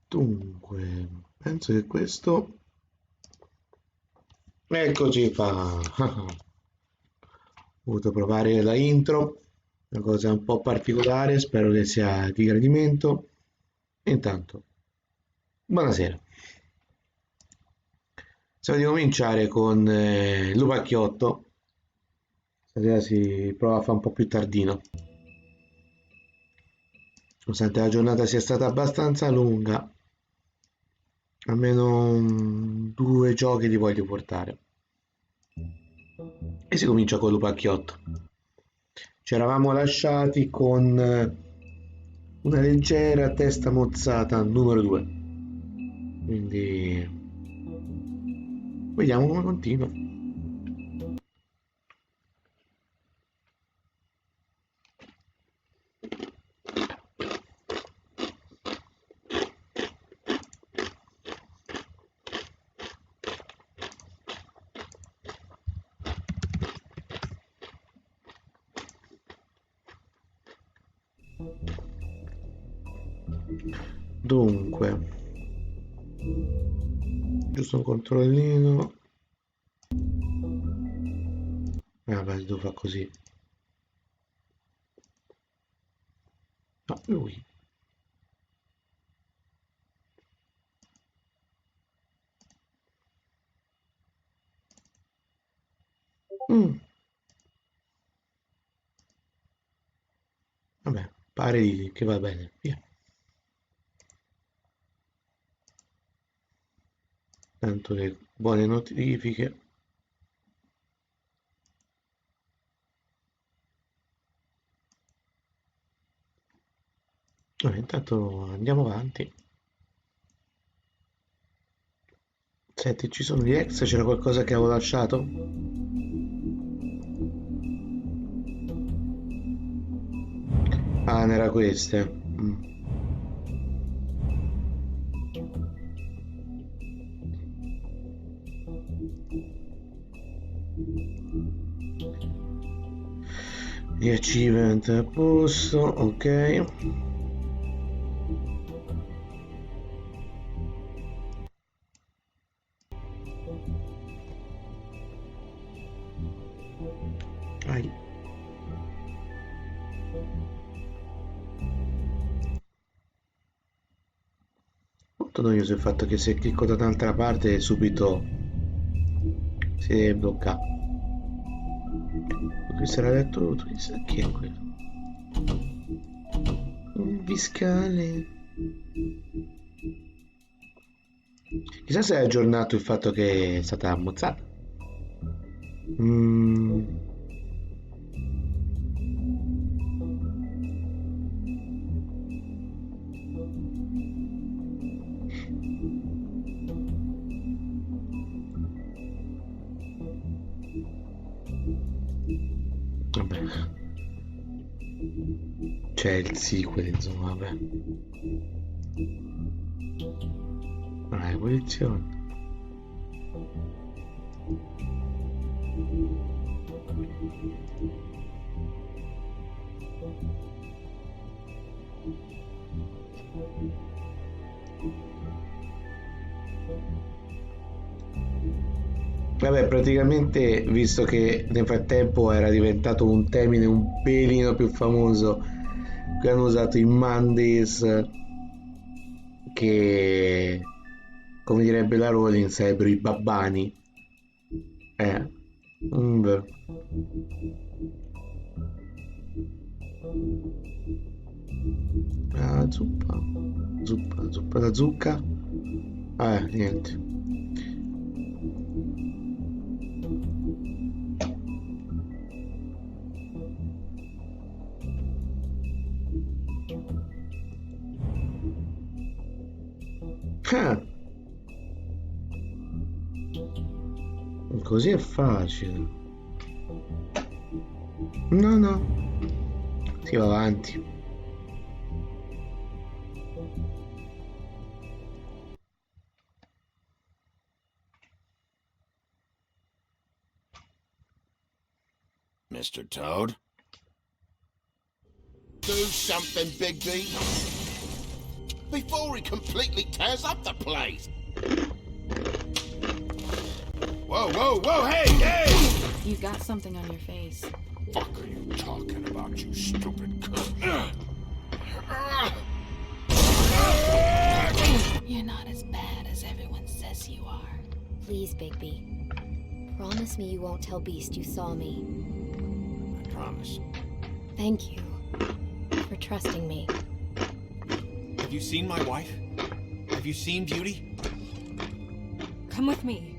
Dunque, penso che questo... Eccoci qua. Ho voluto provare la intro, una cosa un po' particolare, spero che sia di gradimento. Intanto, buonasera. Stiamo di cominciare con lupacchiotto. Stasera si prova a fare un po' più tardino. Nonostante la giornata sia stata abbastanza lunga, almeno due giochi li voglio portare. E si comincia con lupacchiotto. Ci eravamo lasciati con una leggera testa mozzata numero 2. Quindi vediamo come continua. Dunque, giusto un controllino. Vabbè, devo fare così. No, lui. Mm, vabbè, pare che va bene. Via. Tanto che buone notifiche. Intanto andiamo avanti. Senti, ci sono gli ex? C'era qualcosa che avevo lasciato? Ah, non era queste. Gli achievement a posto, ok. Ai. Molto noioso il fatto che se clicco da un'altra parte subito si deve bloccare. Questo era letto, chissà chi è quello. Un fiscale. Chissà se è aggiornato il fatto che è stata ammazzata. Mm, vabbè. C'è il sequel, insomma, vabbè. Ah, evoluzione. Vabbè, praticamente, visto che nel frattempo era diventato un termine un pelino più famoso che hanno usato i Mondays, che, come direbbe la Rowling, sarebbero i babbani. Eh, beh. Ah, zuppa. Zuppa da zucca. Niente. Ah, così è facile. No, no, si va avanti. Mr. Toad? Do something, Bigby! before he completely tears up the place. Whoa, whoa, whoa, hey, hey! You got something on your face. Fuck are you talking about, you stupid cunt? You're not as bad as everyone says you are. Please, Bigby. Promise me you won't tell Beast you saw me. I promise. Thank you for trusting me. Have you seen my wife? Have you seen Beauty? Come with me.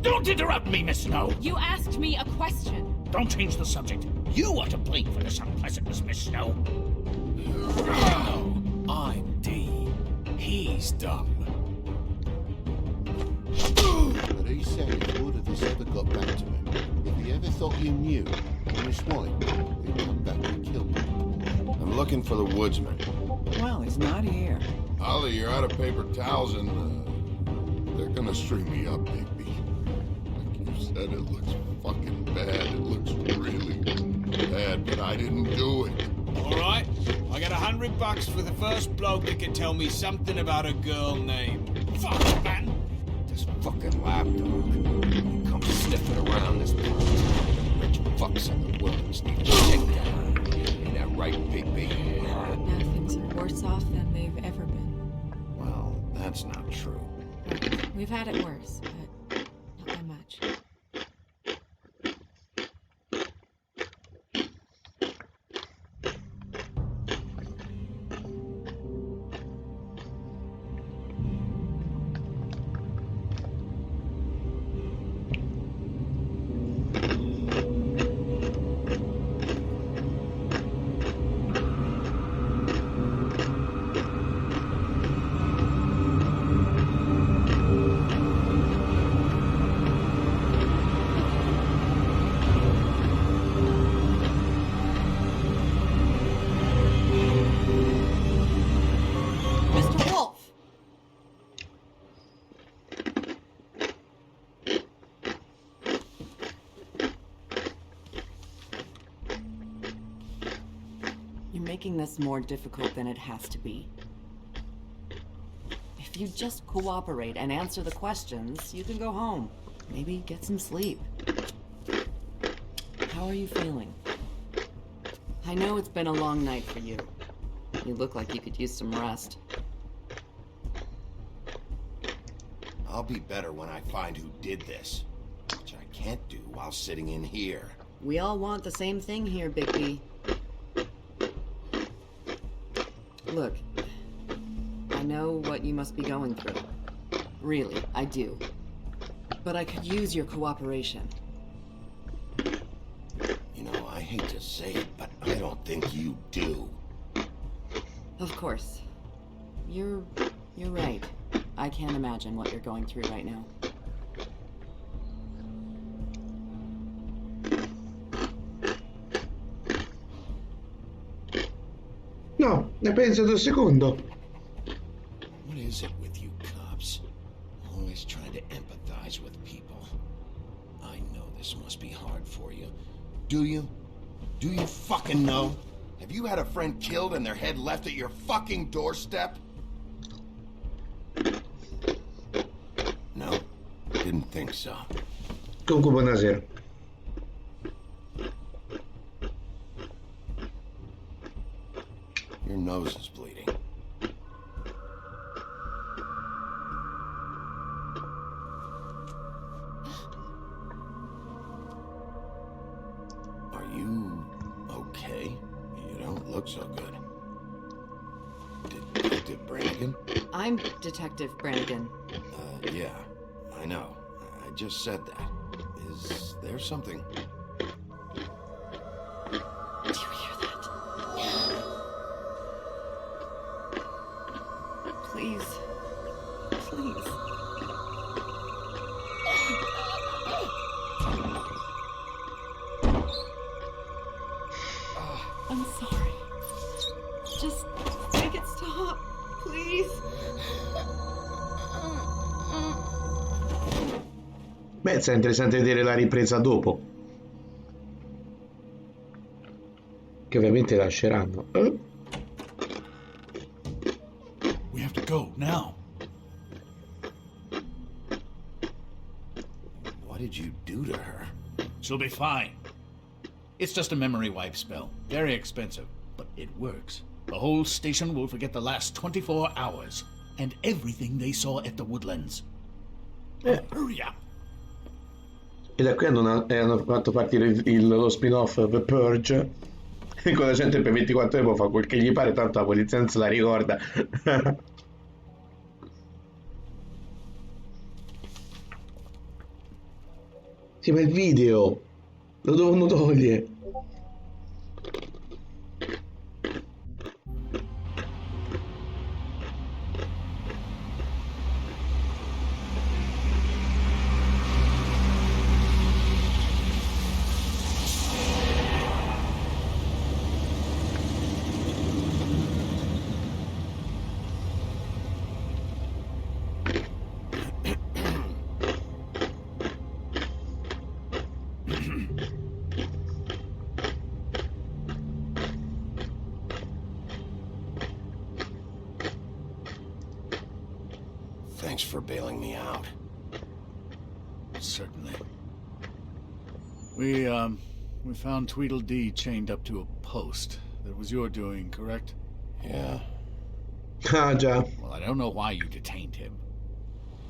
Don't interrupt me, Miss Snow! You asked me a question. Don't change the subject. You are to blame for this unpleasantness, Miss Snow. No, I'm D. He's dumb. But he said if word of this ever got back to him, if he ever thought you knew, Miss White, he'd come back and kill you. I'm looking for the woodsman. Well, he's not here. Ollie, you're out of paper towels and they're gonna string me up, Bigby. Like you said, it looks fucking bad. It looks really bad, but I didn't do it. All right, I got $100 for the first bloke that can tell me something about a girl named. Fuck, man! This fucking lapdog. He comes sniffing around this place. Rich fucks in the wilderness need to check down. Ain't that right, Bigby? Now things are worse off than they've ever been. Well, that's not true. We've had it worse, but not that much. Mr. Wolf! You're making this more difficult than it has to be. If you just cooperate and answer the questions, you can go home. Maybe get some sleep. How are you feeling? I know it's been a long night for you. You look like you could use some rest. I'll be better when I find who did this, which I can't do while sitting in here. We all want the same thing here, Bigby. Look, I know what you must be going through. Really, I do. But I could use your cooperation. You know, I hate to say it, but I don't think you do. Of course. You're right. I can't imagine what you're going through right now. No, ne penso un secondo. What is it with you cops? Always trying to empathize with people. I know this must be hard for you. Do you? Do you fucking know? Have you had a friend killed and their head left at your fucking doorstep? No, didn't think so. Comunque, buonasera. Your nose is bleeding. Are you okay? You don't look so good. Detective Brannigan? I'm Detective Brannigan. Yeah, I know. I just said that. Is there something? Do you hear that? Please. Please. I'm sorry. Just make it stop, please. Beh, sarà interessante vedere la ripresa dopo. che ovviamente lasceranno. We have to go, now. What did you do to her? She'll be fine. It's just a memory wipe spell. Very expensive, but it works. The whole station will forget the last 24 hours and everything they saw at the Woodlands. Hurry up. E da qui hanno fatto partire lo spin-off The Purge, in cui la gente per 24 ore può fare quel che gli pare, tanto la polizia non se la ricorda. Sì, ma il video lo devono togliere. Thanks for bailing me out. Certainly. We found Tweedledee chained up to a post. That was your doing, correct? Yeah. Ah, già. Well, I don't know why you detained him.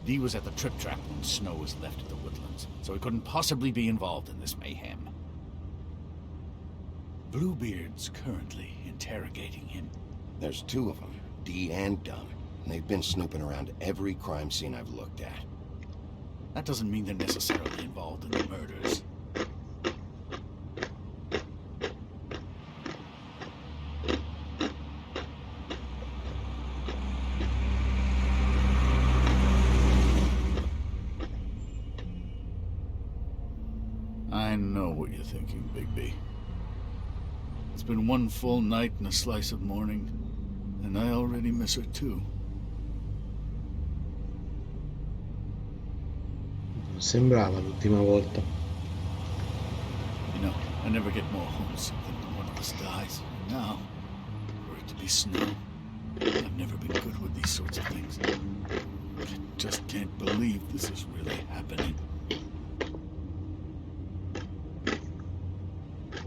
Dee was at the trip trap when Snow was left at the Woodlands, so he couldn't possibly be involved in this mayhem. Bluebeard's currently interrogating him. There's two of them, Dee and Dunn. And they've been snooping around every crime scene I've looked at. That doesn't mean they're necessarily involved in the murders. I know what you're thinking, Bigby. It's been one full night and a slice of morning, and I already miss her too. Sembrava l'ultima volta. You know, I never get more homesick than when one of us dies. And now, for it to be Snow, I've never been good with these sorts of things. But I just can't believe this is really happening.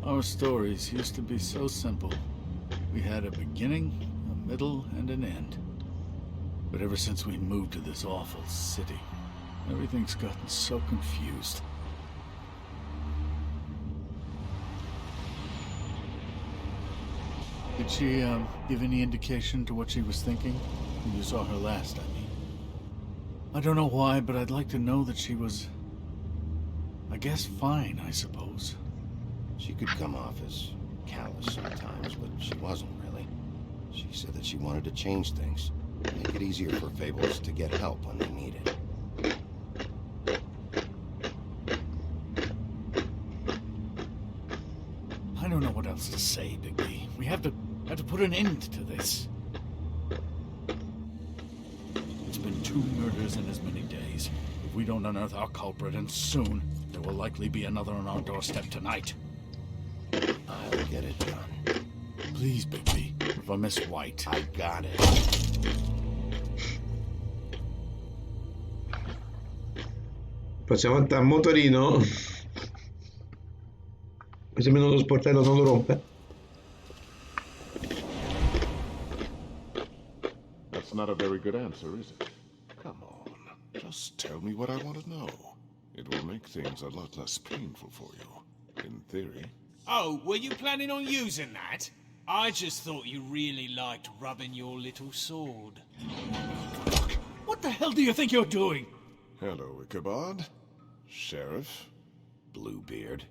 Our stories used to be so simple. We had a beginning, a middle, and an end. But ever since we moved to this awful city, everything's gotten so confused. Did she, give any indication to what she was thinking? When you saw her last, I mean. I don't know why, but I'd like to know that she was, I guess, fine, I suppose. She could come off as callous sometimes, but she wasn't really. She said that she wanted to change things, make it easier for Fables to get help when they need it. I don't know what else to say, Bigby. We have to put an end to this. It's been 2 murders in as many days. If we don't unearth our culprit, and soon, there will likely be another on our doorstep tonight. I'll get it done. Please, Bigby. If I miss White, I got it. Passiamo a motorino. Così almeno lo sportello non lo rompe. That's not a very good answer, is it? Come on, just tell me what I want to know. It will make things a lot less painful for you, in theory. Oh, were you planning on using that? I just thought you really liked rubbing your little sword. what the hell do you think you're doing? Hello, Ichabod. Sheriff. Bluebeard.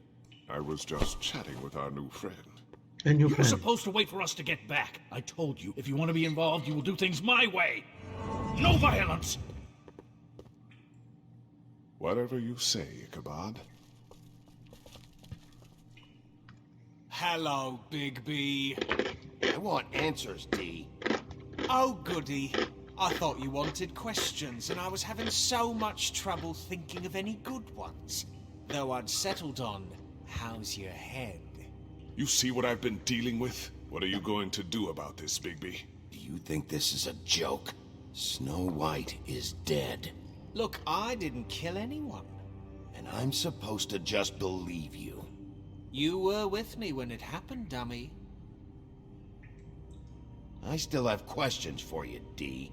I was just chatting with our new friend. And your You were friend. supposed to wait for us to get back. I told you, if you want to be involved, you will do things my way. No violence! Whatever you say, Ichabod. Hello, Bigby. I want answers, Dee. Oh, goody. I thought you wanted questions, and I was having so much trouble thinking of any good ones. Though I'd settled on, how's your head? You see what I've been dealing with? What are you going to do about this, Bigby? Do you think this is a joke? Snow White is dead. Look, I didn't kill anyone. And I'm supposed to just believe you. You were with me when it happened, dummy. I still have questions for you, D.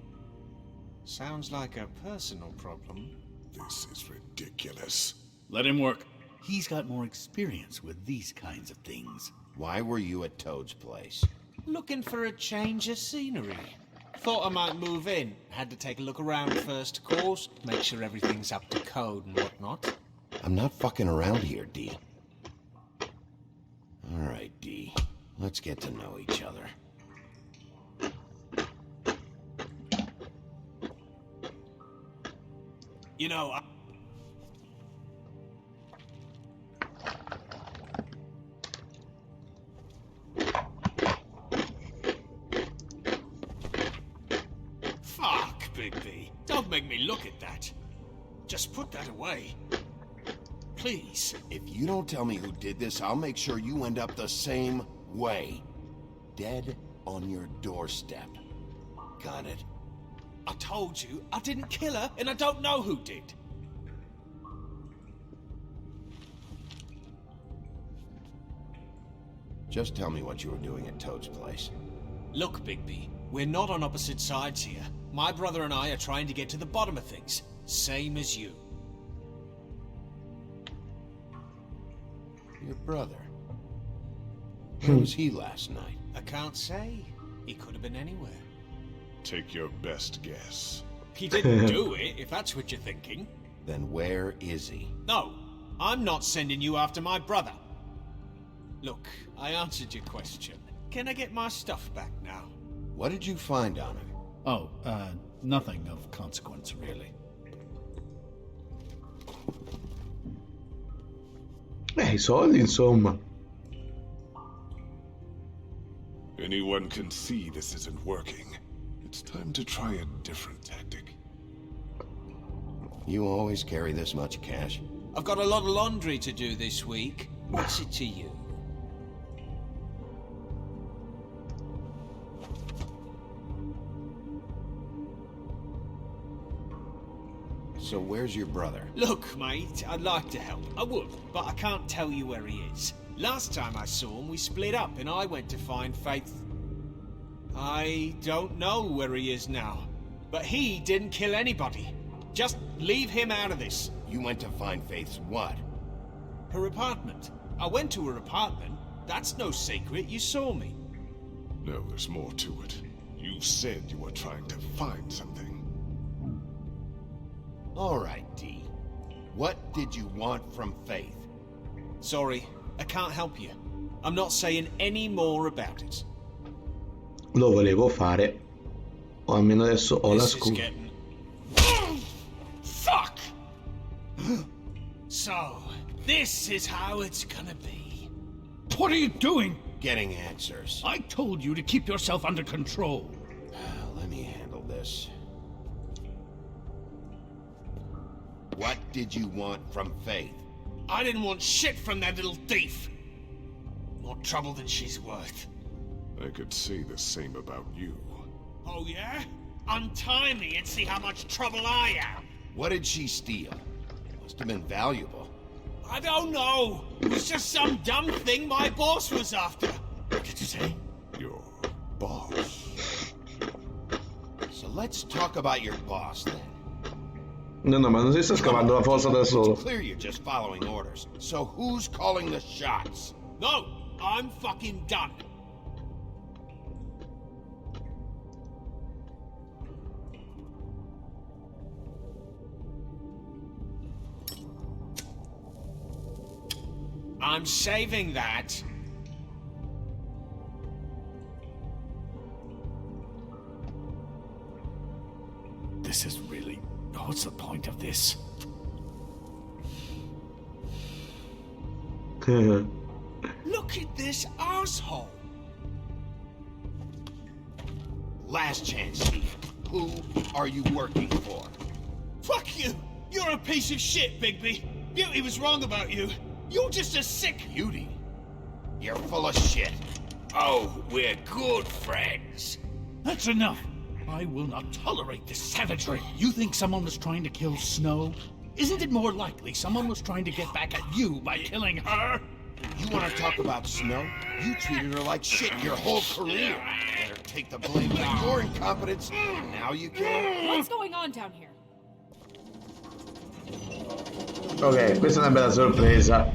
Sounds like a personal problem. This is ridiculous. Let him work. He's got more experience with these kinds of things. Why were you at Toad's place? Looking for a change of scenery. Thought I might move in. Had to take a look around first, of course. Make sure everything's up to code and whatnot. I'm not fucking around here, D. All right, D. Let's get to know each other. You know, Fuck, Bigby. Don't make me look at that. Just put that away. Please. If you don't tell me who did this, I'll make sure you end up the same way. Dead on your doorstep. Got it? I told you, I didn't kill her, and I don't know who did. Just tell me what you were doing at Toad's place. Look, Bigby, we're not on opposite sides here. My brother and I are trying to get to the bottom of things. Same as you. Your brother? Where was he last night? I can't say. He could have been anywhere. Take your best guess. He didn't do it, if that's what you're thinking. Then where is he? No, I'm not sending you after my brother. Look, I answered your question. Can I get my stuff back now? What did you find on him? Oh, nothing of consequence, really. I soldi, insomma. Anyone can see this isn't working. It's time to try a different tactic. You always carry this much cash? I've got a lot of laundry to do this week. What's it to you? So where's your brother? Look, mate, I'd like to help. I would, but I can't tell you where he is. Last time I saw him, we split up and I went to find Faith. I don't know where he is now, but he didn't kill anybody. Just leave him out of this. You went to find Faith's what? Her apartment. I went to her apartment. That's no secret. You saw me. No, there's more to it. You said you were trying to find something. All right, D. What did you want from Faith? Sorry, I can't help you. I'm not saying any more about it. Lo volevo fare. O almeno adesso ho la scusa. Fuck! So, this is how it's gonna be. What are you doing? Getting answers. I told you to keep yourself under control. Let me handle this. What did you want from Faith? I didn't want shit from that little thief. More trouble than she's worth. I could say the same about you. Oh yeah? Untie me and see how much trouble I am. What did she steal? Must have been valuable. I don't know. It was just some dumb thing my boss was after. What did you say? Your boss. So let's talk about your boss then. No, ma non si sta scavando la fossa da solo. It's clear you're just following orders. So who's calling the shots? No, I'm fucking done. I'm saving that. This is really... What's the point of this? Look at this asshole. Last chance, Steve. Who are you working for? Fuck you! You're a piece of shit, Bigby. Beauty was wrong about you. You're just a sick... Beauty? You're full of shit. Oh, we're good friends. That's enough. I will not tolerate this savagery. You think someone was trying to kill Snow? Isn't it more likely someone was trying to get back at you by killing her? You want to talk about Snow? You treated her like shit your whole career. Let her take the blame for your incompetence. Now you can. What's going on down here? Ok, questa è una bella sorpresa.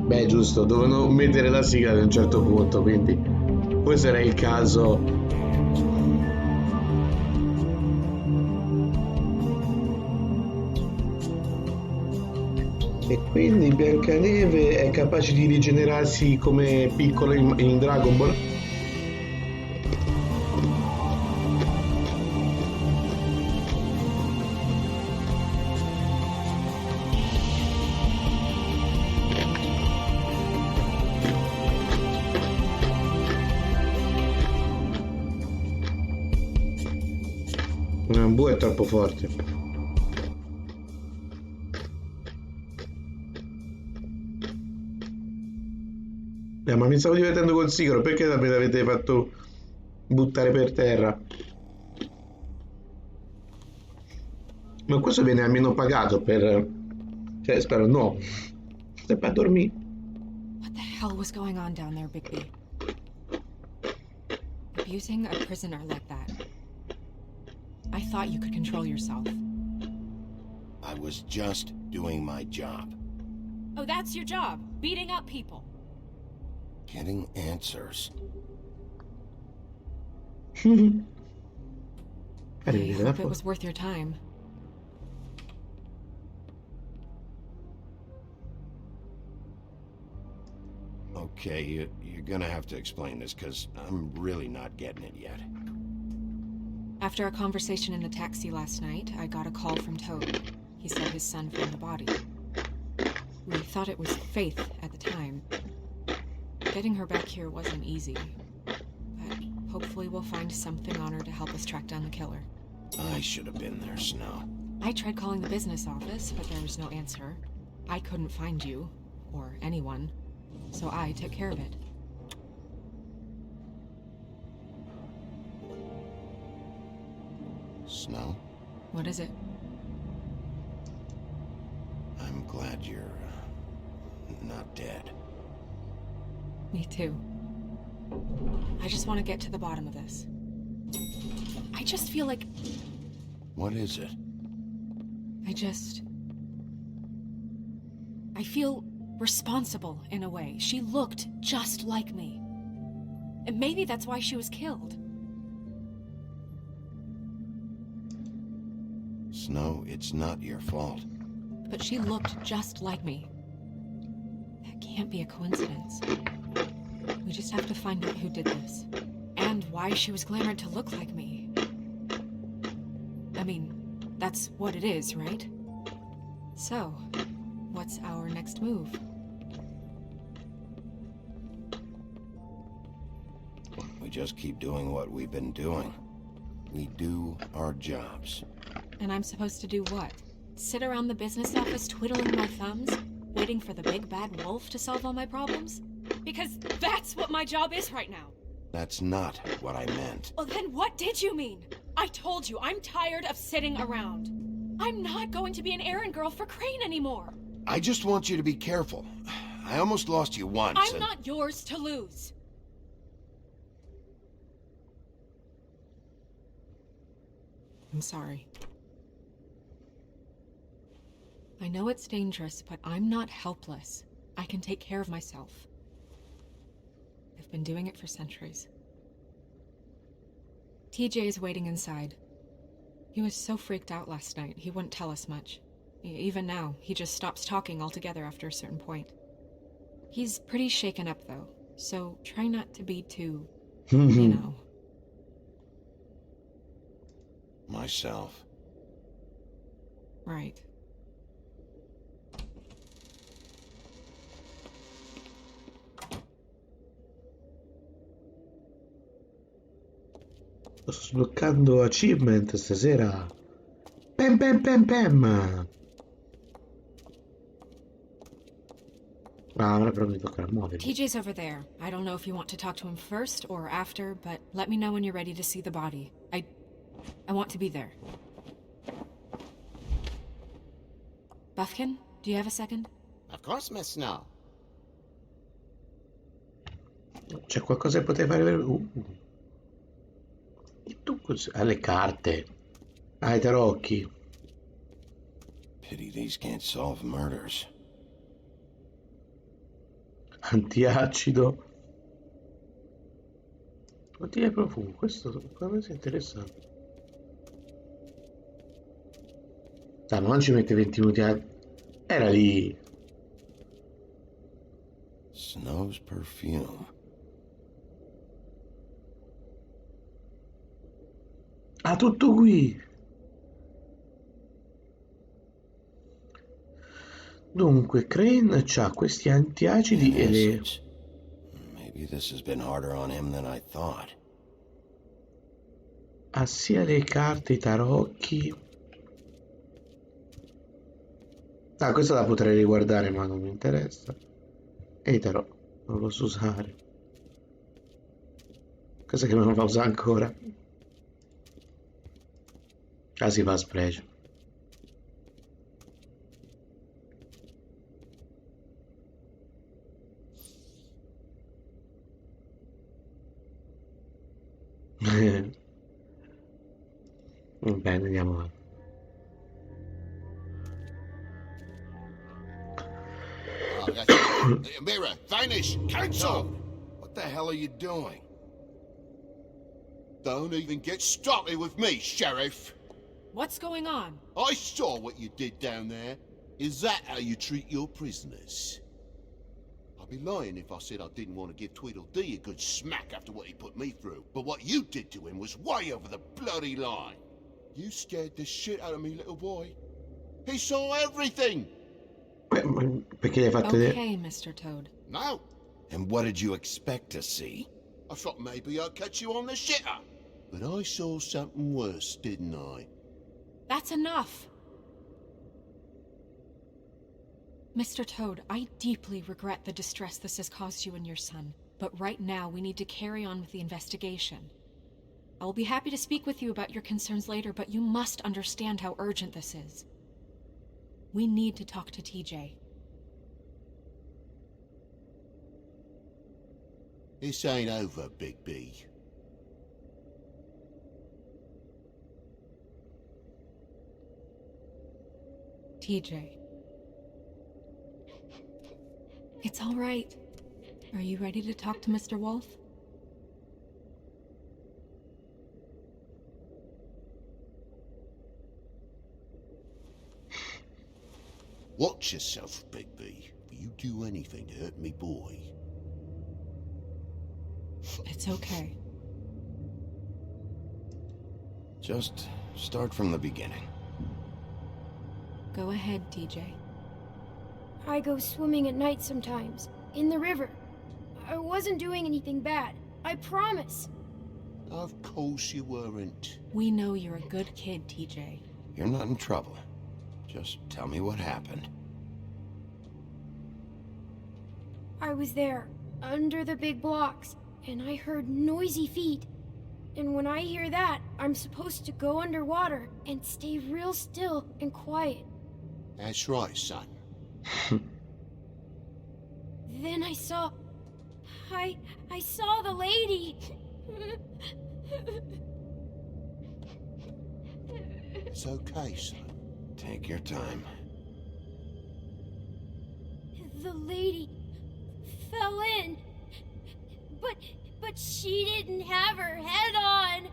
Beh, giusto, dovevano mettere la sigla ad un certo punto, quindi questo era il caso. E quindi Biancaneve è capace di rigenerarsi come piccolo in Dragon Ball? Un bue è troppo forte. Ma mi stavo divertendo col sigaro, perché me l'avete fatto buttare per terra? Ma questo viene almeno pagato per... Cioè, spero no. Stai a dormire. What the hell was going on down there, Bigby? Abusing a prisoner like that. I thought you could control yourself. I was just doing my job. Oh, that's your job? Beating up people? Getting answers. I hope it was worth your time. Okay, you're gonna have to explain this, because I'm really not getting it yet. After a conversation in the taxi last night, I got a call from Toad. He said his son found the body. We thought it was Faith at the time. Getting her back here wasn't easy, but hopefully we'll find something on her to help us track down the killer. I should have been there, Snow. I tried calling the business office, but there was no answer. I couldn't find you, or anyone, so I took care of it. Snow? What is it? I'm glad you're not dead. Me too. I just want to get to the bottom of this. I just feel like... What is it? I feel responsible in a way. She looked just like me. And maybe that's why she was killed. Snow, it's not your fault. But she looked just like me. That can't be a coincidence. We just have to find out who did this. And why she was glamored to look like me. I mean, that's what it is, right? So, what's our next move? We just keep doing what we've been doing. We do our jobs. And I'm supposed to do what? Sit around the business office twiddling my thumbs? Waiting for the big bad wolf to solve all my problems? Because that's what my job is right now. That's not what I meant. Well, then what did you mean? I told you, I'm tired of sitting around. I'm not going to be an errand girl for Crane anymore. I just want you to be careful. I almost lost you once. I'm not yours to lose. I'm sorry. I know it's dangerous, but I'm not helpless. I can take care of myself. I've been doing it for centuries. TJ is waiting inside. He was so freaked out last night, he wouldn't tell us much. Even now, he just stops talking altogether after a certain point. He's pretty shaken up, though, so try not to be too, you know. Myself. Right. Sto sbloccando achievement stasera. Pem pem pem pem. Ah, ora però mi toccherà muovermi. TJ's over there. I don't know if you want to talk to him first or after, but let me know when you're ready to see the body. I want to be there. Buffkin, do you have a second? Of course, Miss Snow. C'è qualcosa che potrei fare per... E tu le carte. Ah, i tarocchi. Pity these can't solve murders. Antiacido. Bottiglia di profumo. Questo è interessante. Dai, ma non ci mette 20 minuti a... Era lì. Snow's perfume. Ah, tutto qui. Dunque, Crane c'ha questi antiacidi e le... Message. Maybe this has been harder on him than I thought. Ha sia le carte, i tarocchi... Ah, questa la potrei riguardare, ma non mi interessa. E i tarò, non lo posso usare. Cosa che non lo fa usare ancora? Ah, si fa a spregio. Bene, andiamo avanti. Oh, that's it. Mirror, vanish, cancel! What the hell are you doing? Don't even get started with me, Sheriff. What's going on? I saw what you did down there. Is that how you treat your prisoners? I'd be lying if I said I didn't want to give Tweedledee a good smack after what he put me through. But what you did to him was way over the bloody line. You scared the shit out of me, little boy. He saw everything. Perché gli hai fatto vedere? Okay, Mr. Toad. No, And what did you expect to see? I thought maybe I'd catch you on the shitter. But I saw something worse, didn't I? That's enough. Mr. Toad, I deeply regret the distress this has caused you and your son. But right now, we need to carry on with the investigation. I will be happy to speak with you about your concerns later, but you must understand how urgent this is. We need to talk to TJ. This ain't over, Big B. TJ. It's all right. Are you ready to talk to Mr. Wolf? Watch yourself, Big B. If you do anything to hurt me boy. It's okay. Just start from the beginning. Go ahead, TJ. I go swimming at night sometimes, in the river. I wasn't doing anything bad, I promise. Of course you weren't. We know you're a good kid, TJ. You're not in trouble. Just tell me what happened. I was there, under the big blocks, and I heard noisy feet. And when I hear that, I'm supposed to go underwater and stay real still and quiet. That's right, son. Then I saw the lady. It's okay, son. Take your time. The lady fell in. But she didn't have her head on.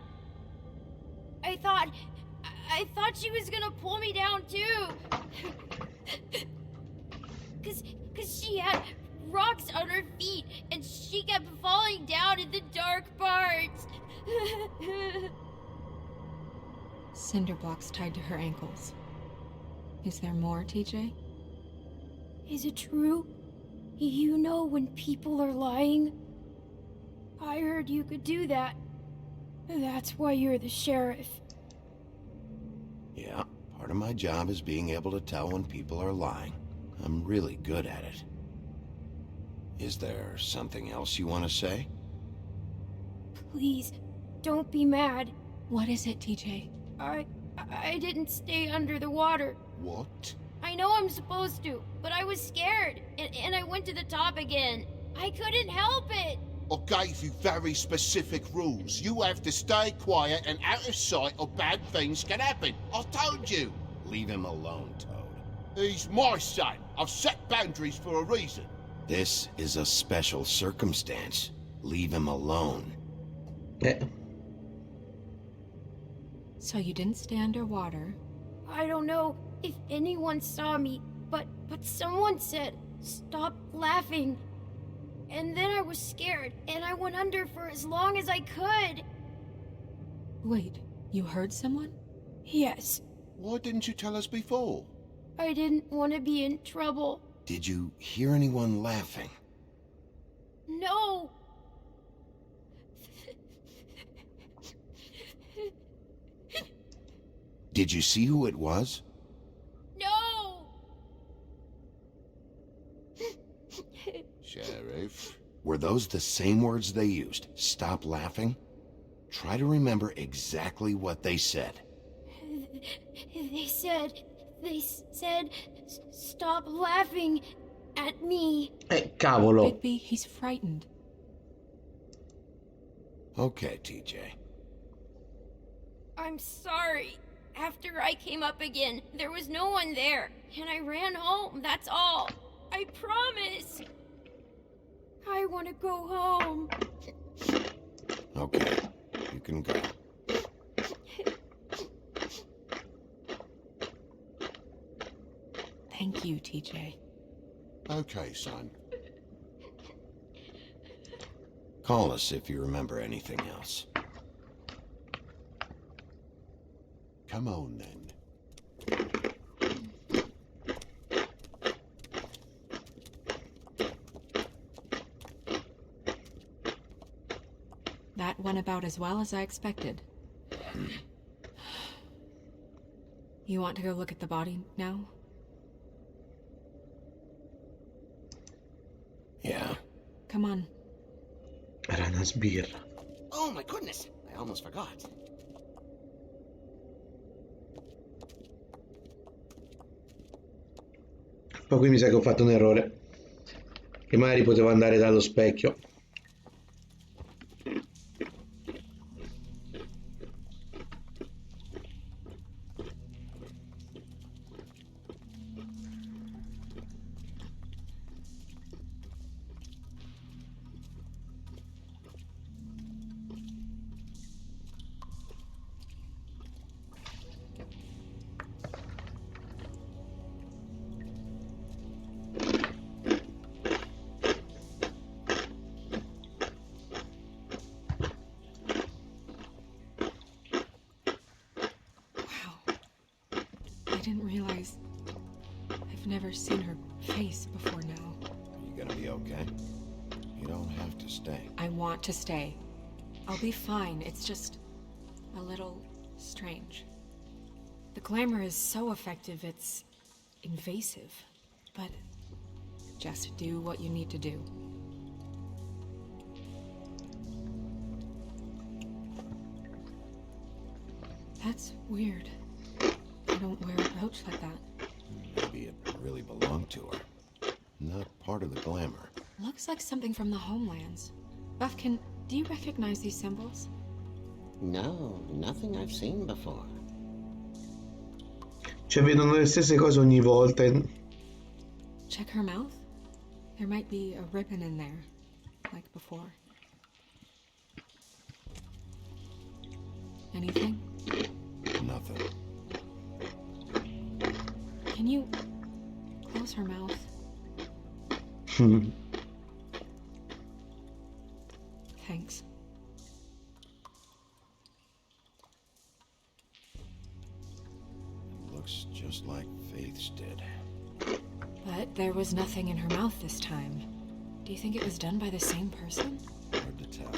I thought she was gonna pull me down too. Cause she had rocks on her feet and she kept falling down in the dark parts. Cinder blocks tied to her ankles. Is there more, TJ? Is it true? You know when people are lying? I heard you could do that. That's why you're the sheriff. Yeah, Part of my job is being able to tell when people are lying. I'm really good at it. Is there something else you want to say? Please, don't be mad. What is it, TJ? I didn't stay under the water. What? I know I'm supposed to, but I was scared, and I went to the top again. I couldn't help it. I gave you very specific rules. You have to stay quiet and out of sight or bad things can happen. I told you. Leave him alone, Toad. He's my son. I've set boundaries for a reason. This is a special circumstance. Leave him alone. So you didn't stay underwater. I don't know if anyone saw me, but someone said, "Stop laughing." And then I was scared, and I went under for as long as I could. Wait, you heard someone? Yes, Why didn't you tell us before? I didn't want to be in trouble. Did you hear anyone laughing? No! Did you see who it was? No! Sheriff? Were those the same words they used? Stop laughing? Try to remember exactly what they said. They said, "Stop laughing at me." Cavolo. Bigby, he's frightened. Okay, TJ. I'm sorry. After I came up again, there was no one there, and I ran home, that's all. I promise. I want to go home. Okay, you can go. Thank you, TJ. Okay, son. Call us if you remember anything else. Come on, then. That went about as well as I expected. You want to go look at the body now? Yeah. Come on. Era una sbirra. Oh my goodness, I almost forgot. Poi qui mi sa che ho fatto un errore. Che magari potevo andare dallo specchio. I didn't realize... I've never seen her face before now. Are you gonna be okay? You don't have to stay. I want to stay. I'll be fine. It's just... a little strange. The glamour is so effective, it's... invasive. But... just do what you need to do. That's weird. I don't wear a brooch like that. Maybe it really belonged to her. Not part of the glamour. Looks like something from the homelands. Buffkin, do you recognize these symbols? No, nothing I've seen before. Cioè vedono le stesse cose ogni volta. Check her mouth. There might be a ribbon in there, like before. Anything? Nothing. Can you close her mouth? Thanks. Looks just like Faith's did. But there was nothing in her mouth this time. Do you think it was done by the same person? Hard to tell.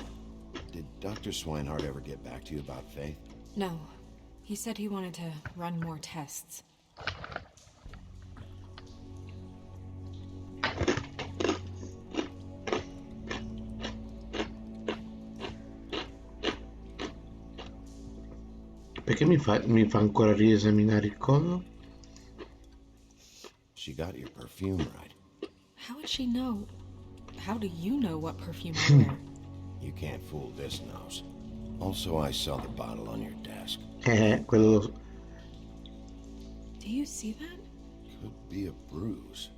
Did Dr. Swinehart ever get back to you about Faith? No. He said he wanted to run more tests. Perché mi fa ancora riesaminare il coso? She got your perfume right. How would she know? How do you know what perfume I wear? You can't fool this nose. Also, I saw the bottle on your desk. Quello... Do you see that? Could be a bruise.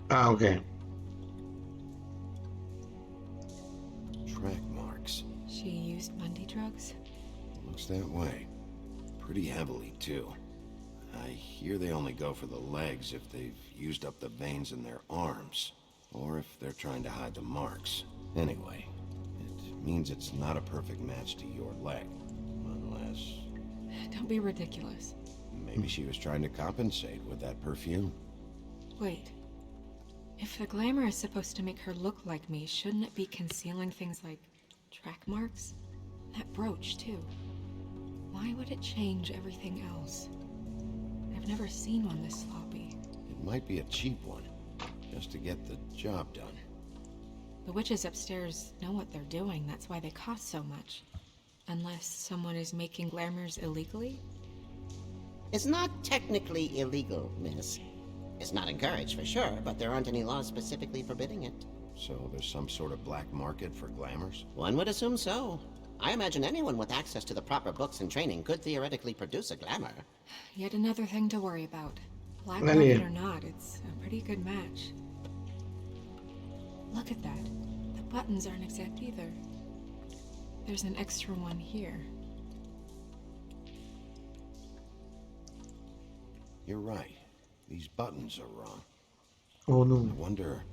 Ah, ok. Track marks. She used Mundy drugs? Looks that way. Pretty heavily, too. I hear they only go for the legs if they've used up the veins in their arms, or if they're trying to hide the marks. Anyway, it means it's not a perfect match to your leg, unless... Don't be ridiculous. Maybe she was trying to compensate with that perfume. Wait. If the glamour is supposed to make her look like me, shouldn't it be concealing things like track marks? That brooch, too. Why would it change everything else? I've never seen one this sloppy. It might be a cheap one, just to get the job done. The witches upstairs know what they're doing, that's why they cost so much. Unless someone is making glamours illegally? It's not technically illegal, miss. It's not encouraged for sure, but there aren't any laws specifically forbidding it. So there's some sort of black market for glamours? One would assume so. I imagine anyone with access to the proper books and training could theoretically produce a glamour. Yet another thing to worry about. Black Well, market yeah. or not, it's a pretty good match. Look at that. The buttons aren't exact either. There's an extra one here. You're right. These buttons are wrong. Oh I no. wonder...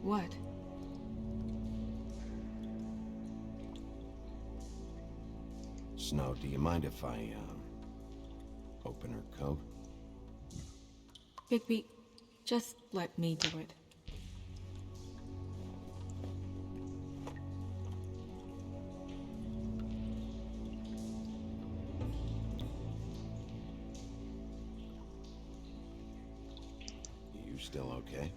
What? Snow, do you mind if I, open her coat? Bigby, just let me do it. You still okay?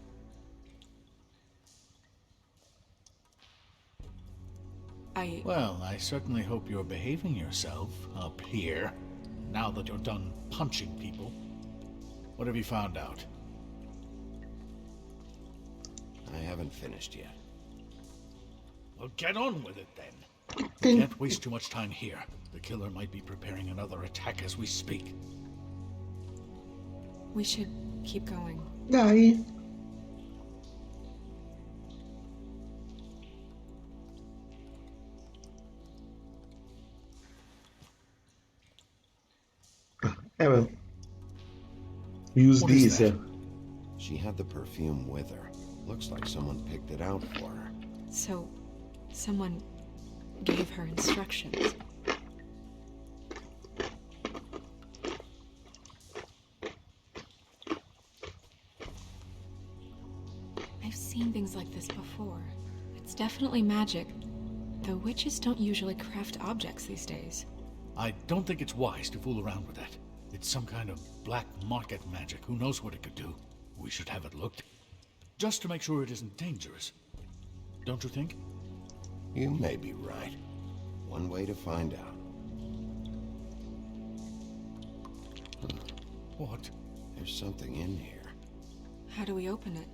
Well, I certainly hope you're behaving yourself up here, now that you're done punching people. What have you found out? I haven't finished yet. Well, get on with it then. Can't waste too much time here. The killer might be preparing another attack as we speak. We should keep going. Dai. Well. Use What is these. that? She had the perfume with her. Looks like someone picked it out for her. So, someone gave her instructions. I've seen things like this before. It's definitely magic, though witches don't usually craft objects these days. I don't think it's wise to fool around with that. It's some kind of black market magic. Who knows what it could do? We should have it looked. Just to make sure it isn't dangerous. Don't you think? You may be right. One way to find out. What? There's something in here. How do we open it?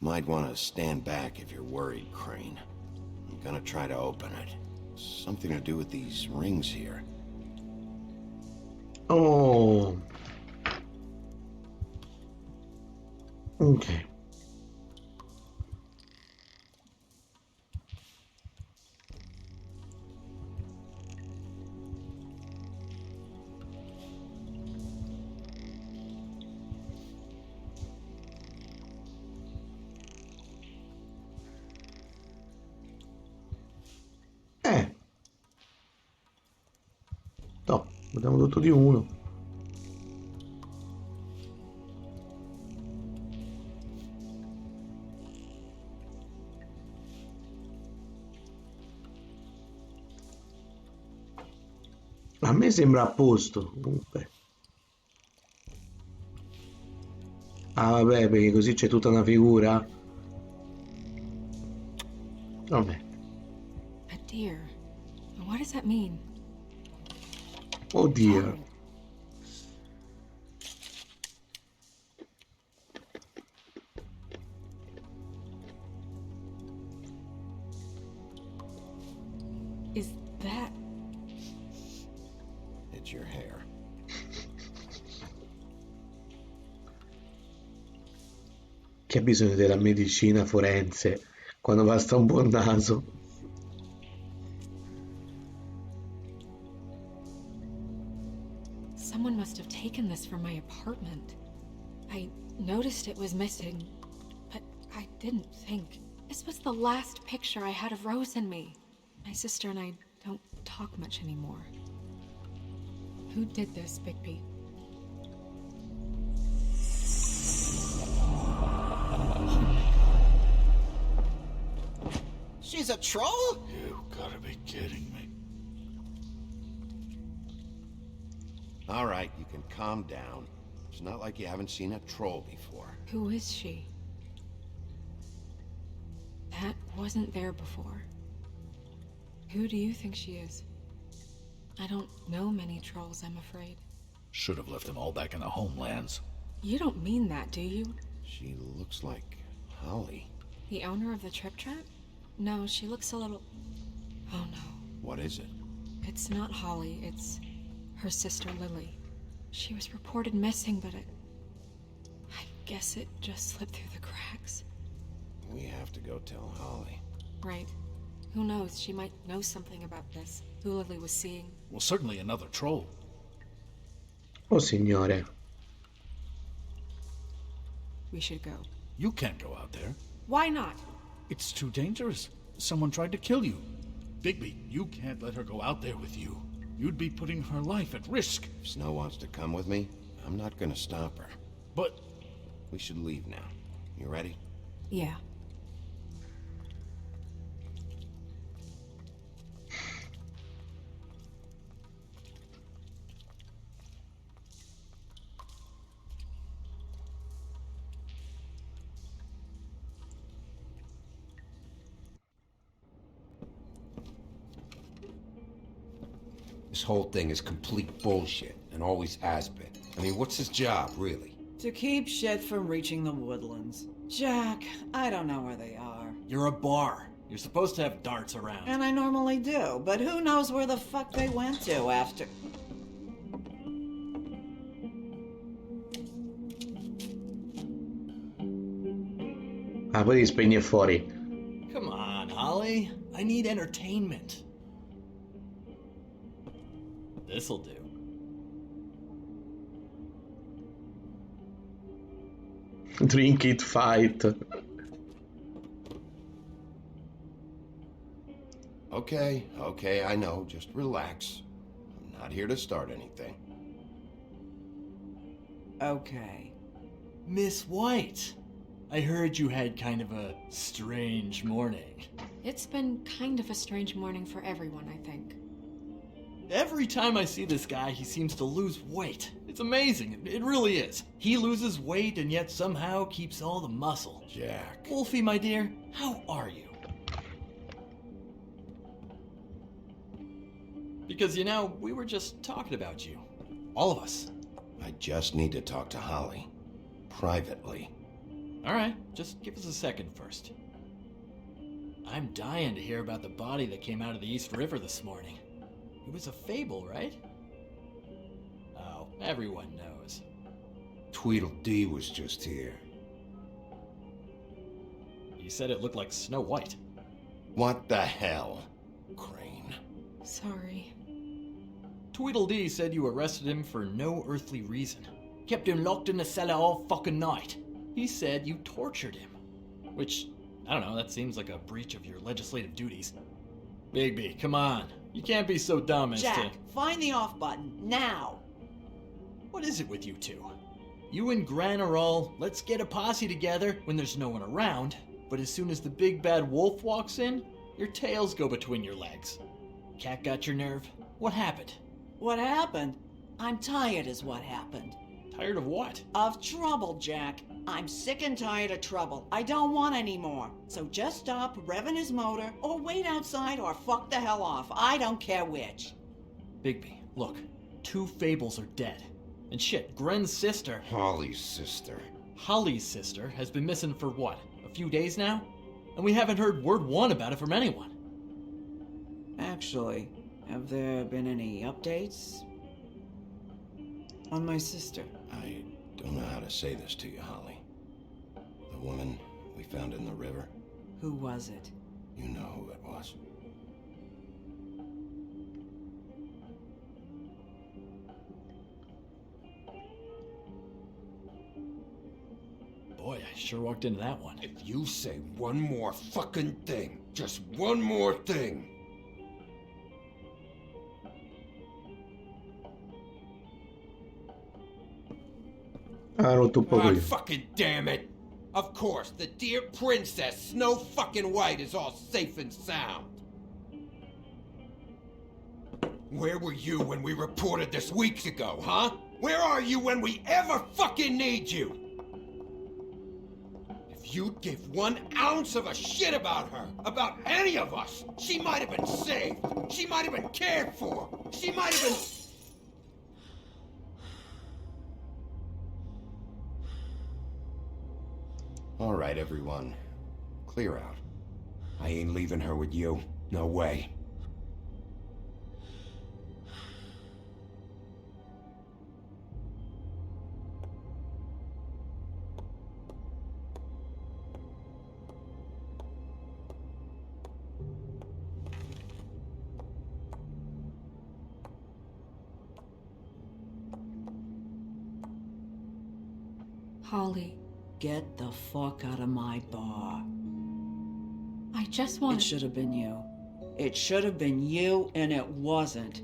Might want to stand back if you're worried, Crane. I'm gonna try to open it. Something to do with these rings here. Oh. Ok. No, abbiamo tutto di uno. me sembra a posto, comunque. Ah, vabbè, perché così c'è tutta una figura. Vabbè. A deer. What does that mean? Oh dear. Oh. Is that... It's your hair. Chi ha bisogno della medicina forense quando basta un buon naso? Someone must have taken this from my apartment. I noticed it was missing, but I didn't think. This was the last picture I had of Rose and me. My sister and I don't talk much anymore. Who did this, Bigby? She's a troll? You gotta be kidding me. All right, you can calm down. It's not like you haven't seen a troll before. Who is she? That wasn't there before. Who do you think she is? I don't know many trolls, I'm afraid. Should have left them all back in the homelands. You don't mean that, do you? She looks like Holly. The owner of the Trip Trap? No, she looks a little... Oh no. What is it? It's not Holly, it's her sister Lily. She was reported missing, but I guess it just slipped through the cracks. We have to go tell Holly. Right. Who knows, she might know something about this. Who Lily was seeing. Well, certainly another troll. Oh signore. We should go. You can't go out there. Why not? It's too dangerous. Someone tried to kill you. Bigby, you can't let her go out there with you. You'd be putting her life at risk. If Snow wants to come with me, I'm not gonna stop her. But... We should leave now. You ready? Yeah. This whole thing is complete bullshit, and always has been. I mean, what's his job, really? To keep shit from reaching the woodlands. Jack, I don't know where they are. You're a bar. You're supposed to have darts around. And I normally do, but who knows where the fuck they went to after... Ah, poi li spegne fuori. Come on, Holly. I need entertainment. This'll do. Drink it, fight. Okay, I know. Just relax. I'm not here to start anything. Okay. Miss White, I heard you had kind of a strange morning. It's been kind of a strange morning for everyone, I think. Every time I see this guy, he seems to lose weight. It's amazing. It really is. He loses weight and yet somehow keeps all the muscle. Jack. Wolfie, my dear, how are you? Because, you know, we were just talking about you. All of us. I just need to talk to Holly. Privately. All right, just give us a second first. I'm dying to hear about the body that came out of the East River this morning. It was a fable, right? Oh, everyone knows. Tweedledee was just here. You said it looked like Snow White. What the hell, Crane? Sorry. Tweedledee said you arrested him for no earthly reason. Kept him locked in the cellar all fucking night. He said you tortured him. Which, I don't know, that seems like a breach of your legislative duties. Bigby, come on. You can't be so dumb as to... Jack, find the off button, now! What is it with you two? You and Gran are all, let's get a posse together when there's no one around, but as soon as the big bad wolf walks in, your tails go between your legs. Cat got your nerve? What happened? What happened? I'm tired is what happened. Tired of what? Of trouble, Jack. I'm sick and tired of trouble. I don't want any more. So just stop revving his motor, or wait outside, or fuck the hell off. I don't care which. Bigby, look. 2 Fables are dead. And shit, Gren's sister... Holly's sister. Holly's sister has been missing for what? A few days now? And we haven't heard word one about it from anyone. Actually, have there been any updates on my sister? I don't know how to say this to you, Holly. The woman we found in the river. Who was it? You know who it was. Boy, I sure walked into that one. If you say one more fucking thing, just one more thing. Ha rotto un po' God qui. fucking damn it! Of course, the dear princess, Snow fucking White, is all safe and sound. Where were you when we reported this weeks ago, huh? Where are you when we ever fucking need you? If you'd give 1 ounce of a shit about her, about any of us, she might have been saved. She might have been cared for. She might have been... All right, everyone. Clear out. I ain't leaving her with you. No way. Holly, Get the fuck out of my bar. I just want... It should have been you. It should have been you, and it wasn't.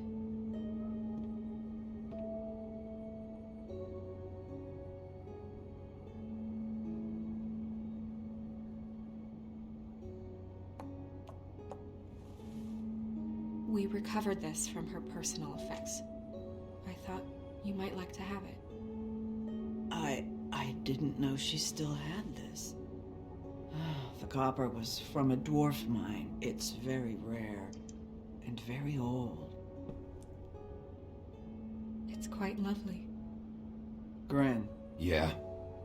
We recovered this from her personal effects. I thought you might like to have it. I didn't know she still had this. The copper was from a dwarf mine. It's very rare and very old. It's quite lovely. Gren, Yeah?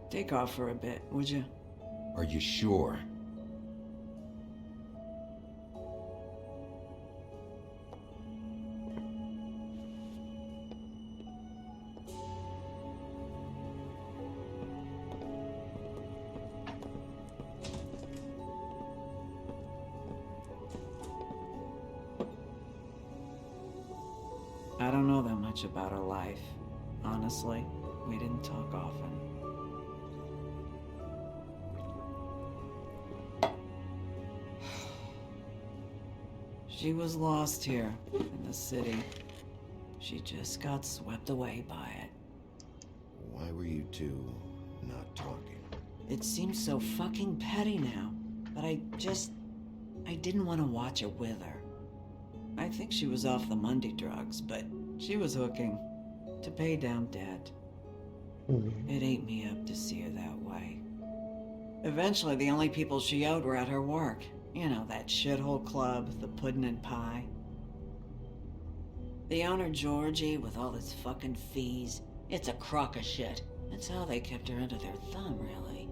take off for a bit, would you? Are you sure? I don't know that much about her life. Honestly, we didn't talk often. She was lost here in the city. She just got swept away by it. Why were you two not talking? It seems so fucking petty now, but I didn't want to watch it with her. I think she was off the Monday drugs, but she was hooking to pay down debt. It ate me up to see her that way. Eventually, the only people she owed were at her work. You know, that shithole club, the Puddin' and Pie. The owner, Georgie, with all his fucking fees, it's a crock of shit. That's how they kept her under their thumb, really.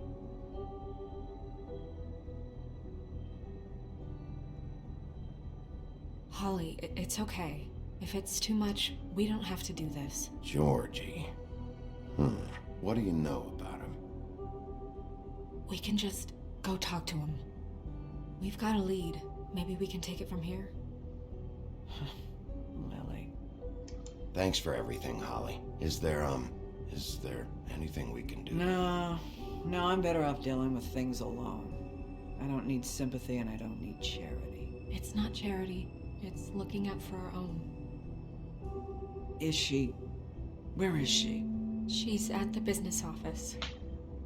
Holly, it's okay. If it's too much, we don't have to do this. Georgie. What do you know about him? We can just go talk to him. We've got a lead. Maybe we can take it from here? Lily. Thanks for everything, Holly. Is there anything we can do? No, I'm better off dealing with things alone. I don't need sympathy and I don't need charity. It's not charity. It's looking out for our own. Is she? Where is she? She's at the business office.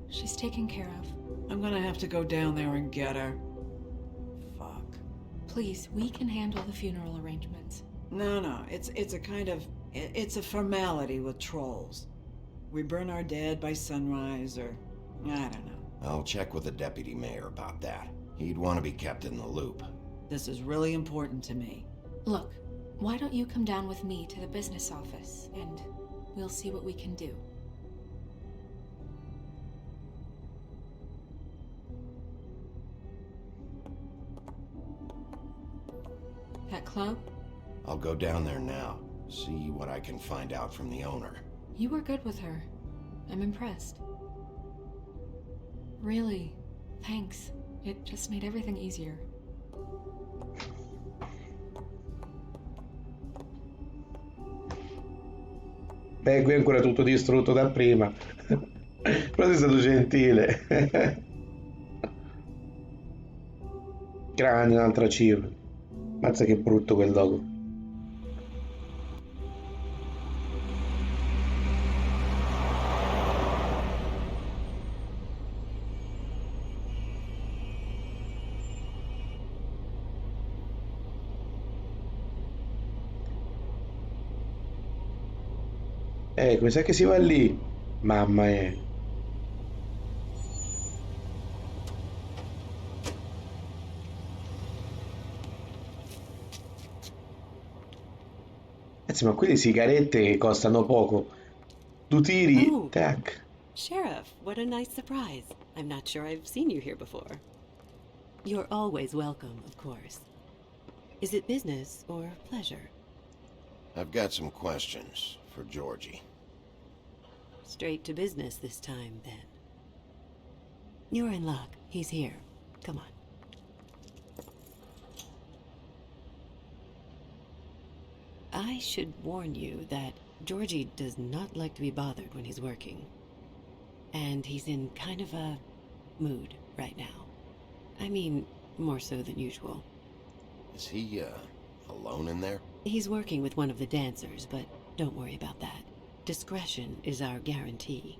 She's taken care of. I'm gonna have to go down there and get her. Fuck. Please, we can handle the funeral arrangements. No, it's a kind of It's a formality with trolls. We burn our dead by sunrise, or I don't know. I'll check with the deputy mayor about that. He'd want to be kept in the loop. This is really important to me. Look, why don't you come down with me to the business office, and we'll see what we can do. That club? I'll go down there now, see what I can find out from the owner. You were good with her. I'm impressed. Really, thanks. It just made everything easier. Beh, qui è ancora tutto distrutto da prima. Però sei stato gentile. Grande, un'altra cifra. Mazza che brutto quel logo. Mi sa che si va lì. Mamma mia. Anzi, ma quelle sigarette costano poco. Due tiri, Oh, tac. Sheriff, what a nice surprise. I'm not sure I've seen you here before. You're always welcome, of course. Is it business or pleasure? I've got some questions for Georgie. Straight to business this time, then. You're in luck. He's here. Come on. I should warn you that Georgie does not like to be bothered when he's working. And he's in kind of a mood right now. I mean, more so than usual. Is he, alone in there? He's working with one of the dancers, but don't worry about that. Discretion is our guarantee.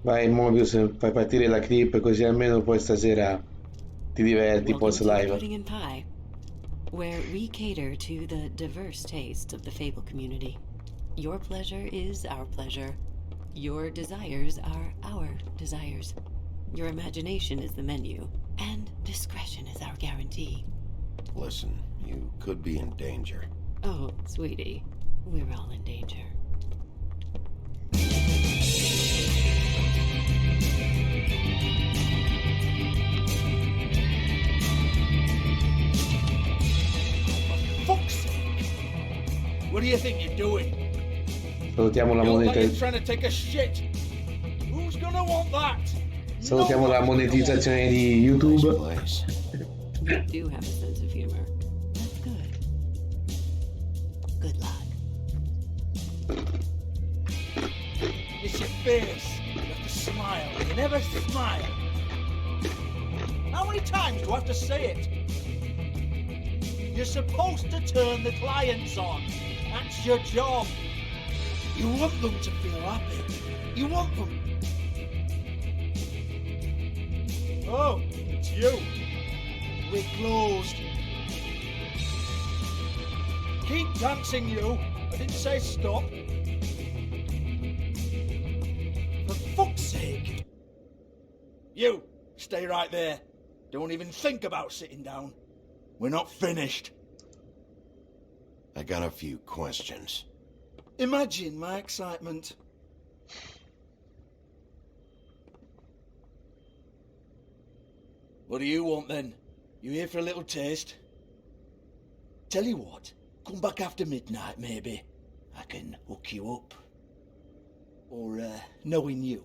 Vai Mobius, fai partire la clip così almeno poi stasera ti diverti Welcome post to the live. Pudding and Pie, where we cater to the diverse tastes of the Fable community. Your pleasure is our pleasure. Your desires are our desires. Your imagination is the menu, and discretion is our guarantee. Listen, you could be in danger. Oh, sweetie, we're all in danger. Fuck's sake! What do you think you're doing? Salutiamo la You look like you're monetizzazione. trying to take a shit. Who's gonna want that? Salutiamo la monetizzazione di YouTube. You do have a sense of humor. That's good. Good luck. It's your face. You have to smile. You never smile. How many times do I have to say it? You're supposed to turn the clients on. That's your job. You want them to feel happy. You want them. Oh, it's you. We're closed. Keep dancing, you. I didn't say stop. For fuck's sake. You, stay right there. Don't even think about sitting down. We're not finished. I got a few questions. Imagine my excitement. What do you want then? You here for a little taste? Tell you what, come back after midnight maybe. I can hook you up. Or, knowing you,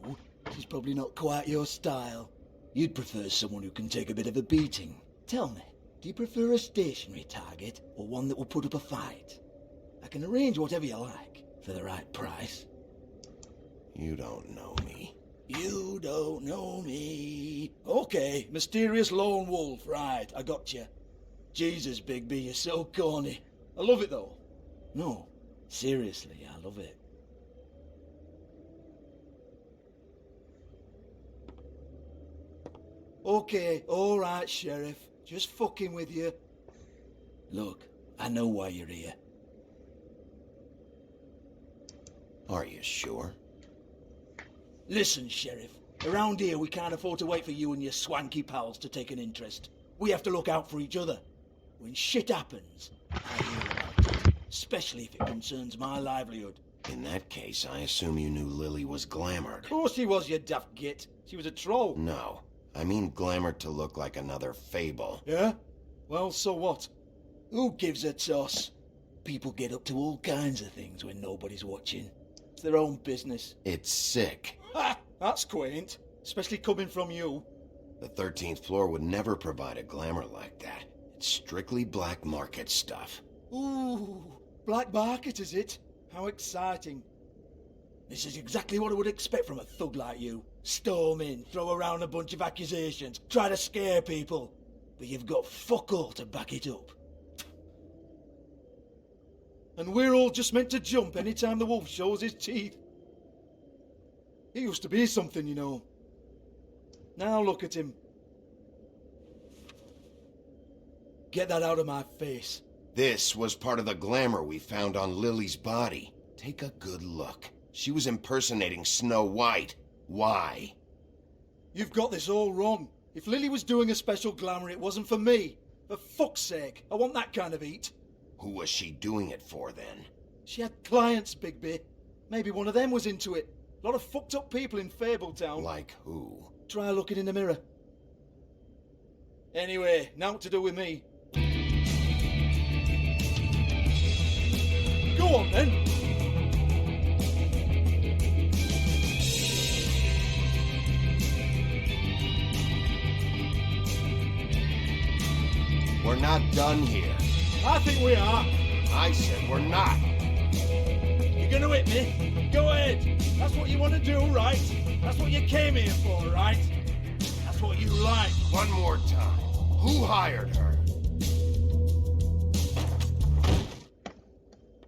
she's probably not quite your style. You'd prefer someone who can take a bit of a beating. Tell me, do you prefer a stationary target or one that will put up a fight? I can arrange whatever you like for the right price. You don't know me. You don't know me. Okay, mysterious lone wolf, right, I got you. Jesus, Bigby, you're so corny. I love it though. No, seriously, I love it. Okay, alright, Sheriff. Just fucking with you. Look, I know why you're here. Are you sure? Listen, Sheriff. Around here, we can't afford to wait for you and your swanky pals to take an interest. We have to look out for each other. When shit happens, I hear about it. Especially if it concerns my livelihood. In that case, I assume you knew Lily was glamored. Of course she was, you daft git. She was a troll. No. I mean glamored to look like another fable. Yeah? Well, so what? Who gives a toss? People get up to all kinds of things when nobody's watching. It's their own business. It's sick. Ha! That's quaint. Especially coming from you. The 13th floor would never provide a glamour like that. It's strictly black market stuff. Ooh, black market is it? How exciting. This is exactly what I would expect from a thug like you. Storm in, throw around a bunch of accusations, try to scare people. But you've got fuck all to back it up. And we're all just meant to jump any time the wolf shows his teeth. He used to be something, you know. Now look at him. Get that out of my face. This was part of the glamour we found on Lily's body. Take a good look. She was impersonating Snow White. Why? You've got this all wrong. If Lily was doing a special glamour, it wasn't for me. For fuck's sake, I want that kind of eat. Who was she doing it for, then? She had clients, Bigby. Maybe one of them was into it. A lot of fucked up people in Fabletown. Like who? Try looking in the mirror. Anyway, now what to do with me. Go on, then. We're not done here. I think we are. I said we're not. You're gonna hit me? Go ahead. That's what you want to do, right? That's what you came here for, right? That's what you like. One more time. Who hired her?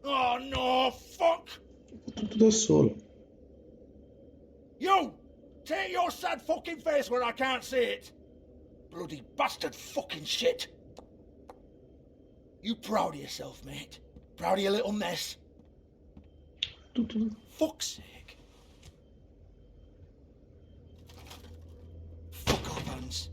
Oh, no, fuck! Tutto da solo. You! Take your sad fucking face where I can't see it! Bloody bastard fucking shit! You proud of yourself, mate? Proud of your little mess? Fuck's sake. Fuck off, Hans.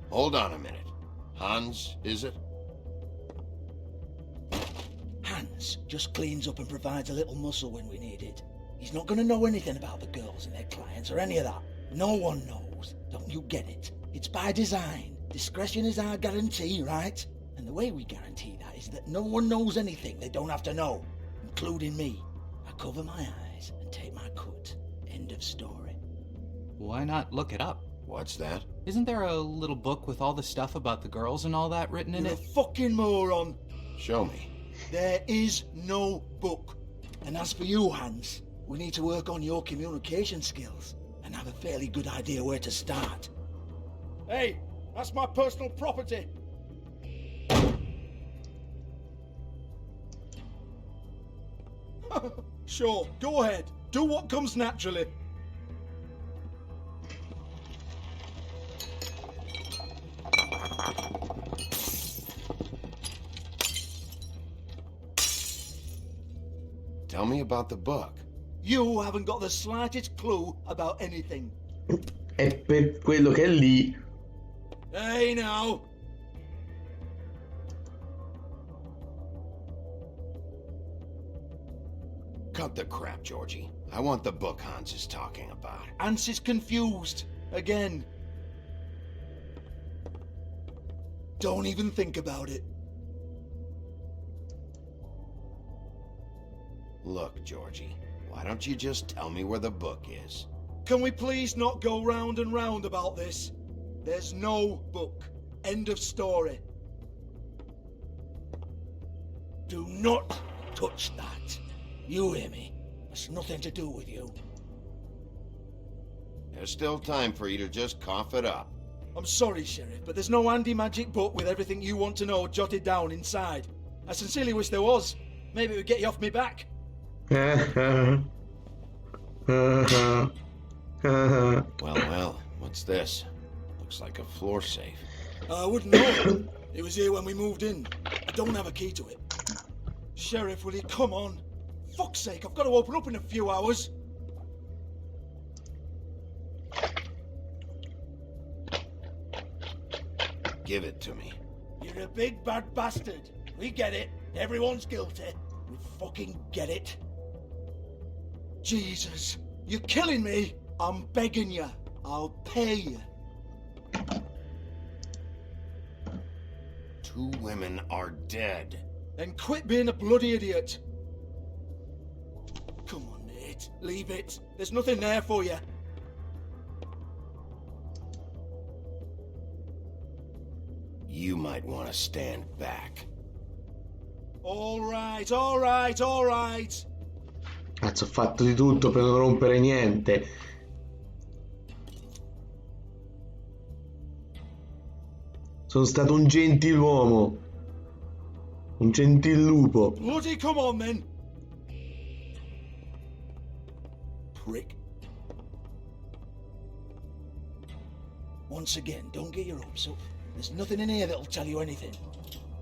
Hold on a minute. Hans, is it? Hans just cleans up and provides a little muscle when we need it. He's not going to know anything about the girls and their clients or any of that. No one knows. Don't you get it? It's by design. Discretion is our guarantee, right? And the way we guarantee that is that no one knows anything they don't have to know, including me. I cover my eyes and take my cut. End of story. Why not look it up? What's that? Isn't there a little book with all the stuff about the girls and all that written in You're it? a fucking moron. Show me. There is no book. And as for you, Hans, we need to work on your communication skills and have a fairly good idea where to start. Hey, that's my personal property. Sure, go ahead. Do what comes naturally. Tell me about the book. You haven't got the slightest clue about anything. È per quello che è lì. Hey, now. Cut the crap, Georgie. I want the book Hans is talking about. Hans is confused. Again. Don't even think about it. Look, Georgie, why don't you just tell me where the book is? Can we please not go round and round about this? There's no book. End of story. Do not touch that. You hear me? It's nothing to do with you. There's still time for you to just cough it up. I'm sorry, Sheriff, but there's no handy magic book with everything you want to know jotted down inside. I sincerely wish there was. Maybe it would get you off me back. Well, what's this? Looks like a floor safe. I wouldn't know. It was here when we moved in. I don't have a key to it. Sheriff, will you come on? Fuck's sake, I've got to open up in a few hours. Give it to me. You're a big bad bastard. We get it. Everyone's guilty. We fucking get it. Jesus, you're killing me. I'm begging you. I'll pay you. 2 women are dead. Then quit being a bloody idiot. Come on, Nate. Leave it. There's nothing there for you. You might want to stand back. All right, all right, all right. Cazzo, ho fatto di tutto per non rompere niente. Sono stato un gentiluomo. Un gentilupo. Bloody come on, then. Prick. Once again, don't get your hopes up. There's nothing in here that'll tell you anything.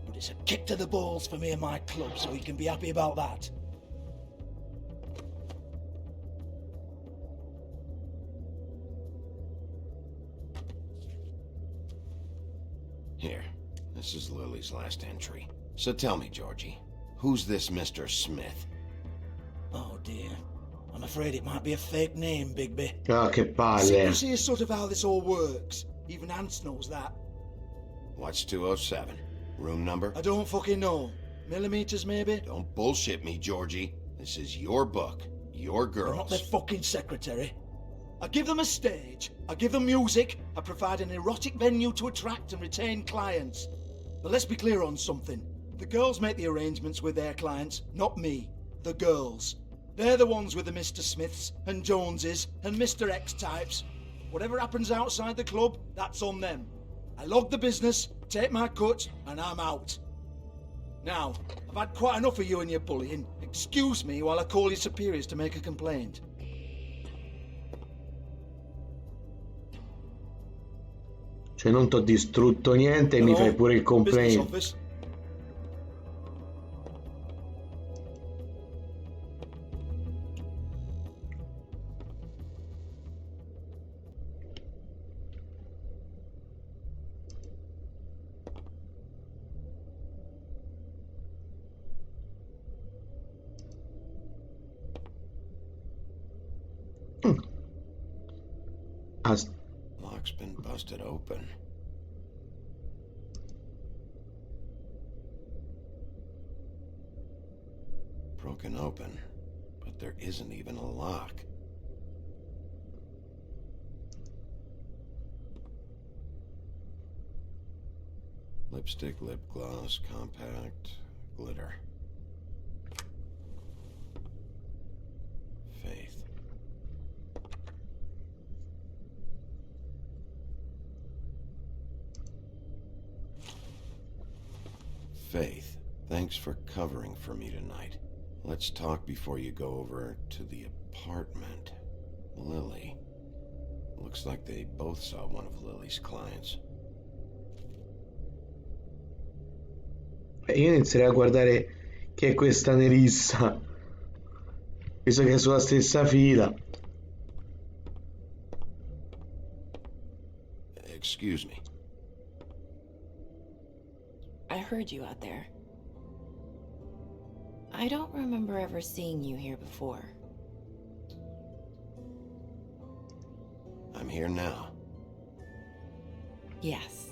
But it's a kick to the balls for me and my club, so we can be happy about that. Here, this is Lily's last entry. So tell me, Georgie, who's this Mr. Smith? Oh dear. I'm afraid it might be a fake name, Bigby. Ah, che palle. Secrecy is sort of how this all works. Even Ants knows that. What's 207? Room number? I don't fucking know. Millimeters, maybe? Don't bullshit me, Georgie. This is your book. Your girls. I'm not their fucking secretary. I give them a stage. I give them music. I provide an erotic venue to attract and retain clients. But let's be clear on something. The girls make the arrangements with their clients, not me. The girls. They're the ones with the Mr. Smiths and Joneses and Mr. X types. Whatever happens outside the club, that's on them. I log the business, take my cut, and I'm out. Now, I've had quite enough of you and your bullying. Excuse me while I call your superiors to make a complaint. Cioè non t'ho distrutto niente e mi fai pure il complaint. Lock's been busted open. Broken open, but there isn't even a lock. Lipstick, lip gloss, compact, glitter. Faith. Faith, thanks for covering for me tonight. Let's talk before you go over to the apartment. Lily. Looks like they both saw one of Lily's clients. Io inizierei a guardare chi è questa Nerissa, visto che è sulla stessa fila. Excuse me. I heard you out there. I don't remember ever seeing you here before. I'm here now. Yes.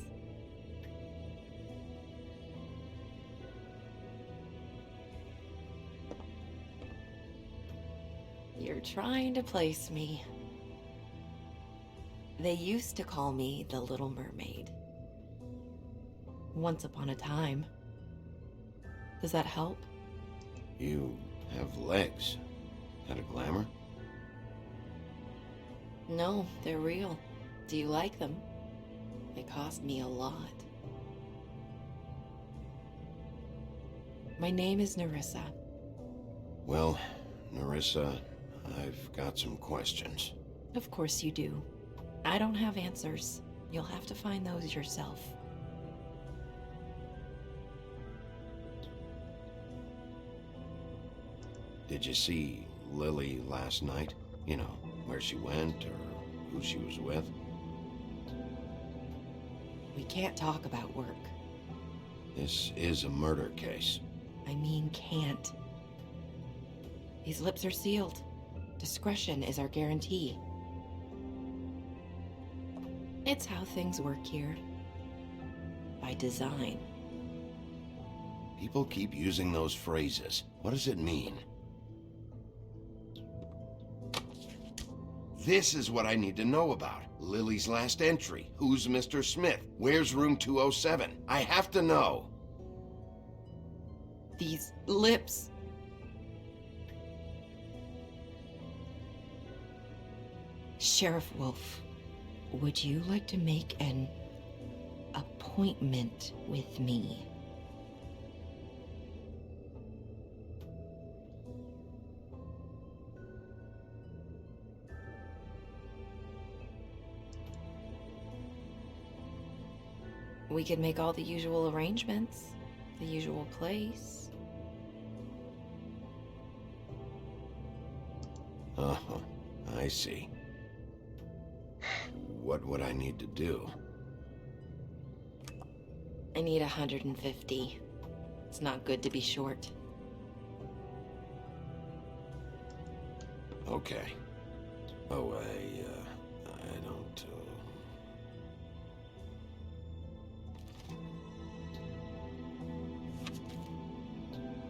You're trying to place me. They used to call me the Little Mermaid. Once upon a time. Does that help? You have legs. That a glamour? No, they're real. Do you like them? They cost me a lot. My name is Nerissa. Well, Nerissa, I've got some questions. Of course you do. I don't have answers. You'll have to find those yourself. Did you see Lily last night? You know, where she went or who she was with? We can't talk about work. This is a murder case. I mean can't. These lips are sealed. Discretion is our guarantee. It's how things work here. By design. People keep using those phrases. What does it mean? This is what I need to know about. Lily's last entry. Who's Mr. Smith? Where's room 207? I have to know. These lips. Sheriff Wolf, would you like to make an appointment with me? We could make all the usual arrangements, the usual place. Uh-huh, I see. What would I need to do? I need 150. It's not good to be short. Okay. Oh, I don't,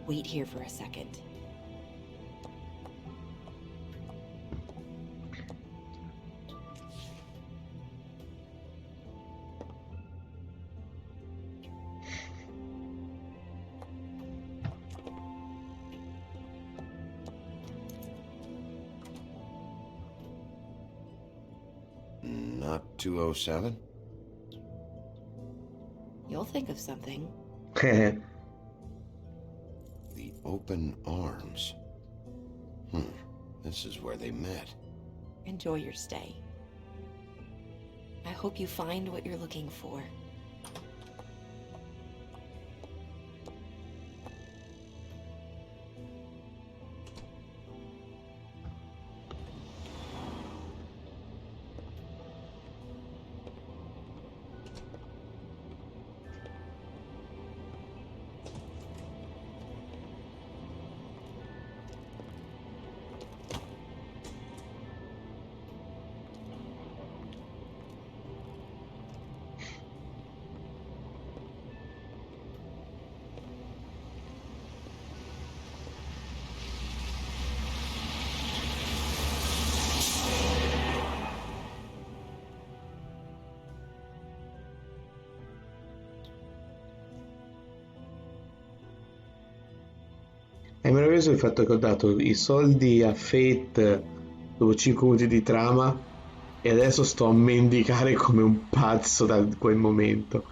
Wait here for a second. Not 207? You'll think of something. The open arms. This is where they met. Enjoy your stay. I hope you find what you're looking for. È meraviglioso il fatto che ho dato i soldi a Fate dopo 5 minuti di trama e adesso sto a mendicare come un pazzo da quel momento.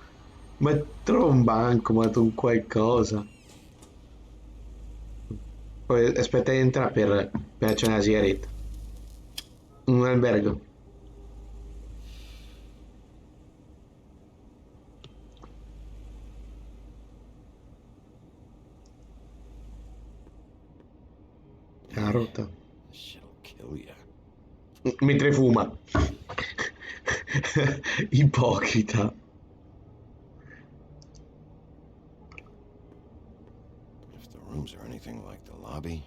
Ma trovo un bancomat, un qualcosa. Poi aspetta di entrare per accendere la sigaretta. Un albergo. Ah, rotta. Shit'll kill ya. Mentre fuma. Ipocrita. If the rooms are anything like the lobby,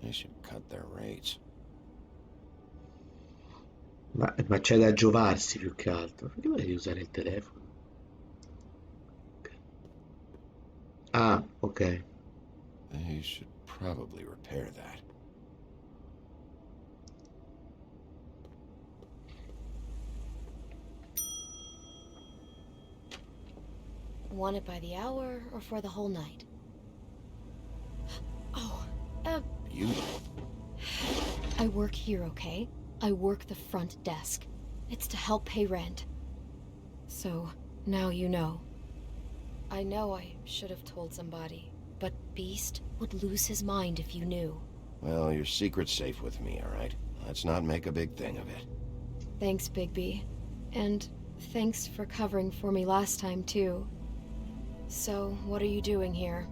they should cut their rates. Ma c'è da giovarsi più che altro. Perché volevi usare il telefono? Ah, ok. They should probably repair that. Want it by the hour or for the whole night? Oh, You? I work here, okay? I work the front desk. It's to help pay rent. So, now you know. I know I should have told somebody, but Beast would lose his mind if you knew. Well, your secret's safe with me, all right? Let's not make a big thing of it. Thanks, Bigby. And thanks for covering for me last time, too. So, what are you doing here?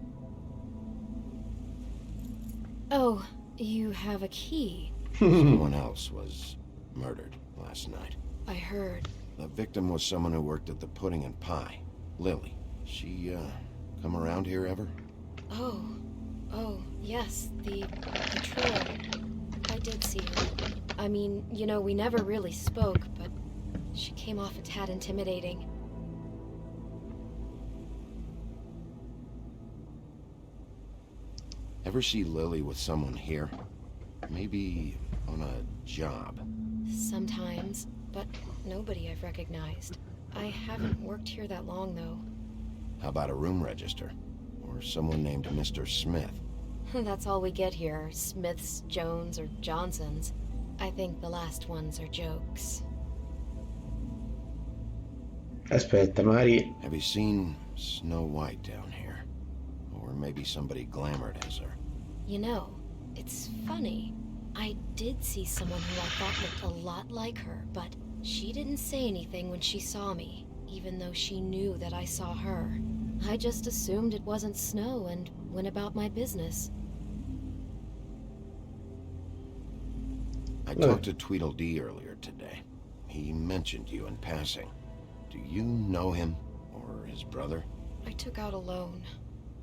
Oh, you have a key. Someone else was murdered last night. I heard. The victim was someone who worked at the Pudding and Pie. Lily. She, come around here ever? Oh, yes, the troll. I did see her. I mean, you know, we never really spoke, but she came off a tad intimidating. Ever see Lily with someone here? Maybe on a job? Sometimes, but nobody I've recognized. I haven't worked here that long, though. How about a room register? Or someone named Mr. Smith? That's all we get here, Smiths, Jones, or Johnsons. I think the last ones are jokes. Aspetta, Mari. Have you seen Snow White down here? Or maybe somebody glamored as her? You know, it's funny. I did see someone who I thought looked a lot like her, but she didn't say anything when she saw me, even though she knew that I saw her. I just assumed it wasn't Snow and went about my business. I talked to Tweedledee earlier today. He mentioned you in passing. Do you know him? Or his brother? I took out a loan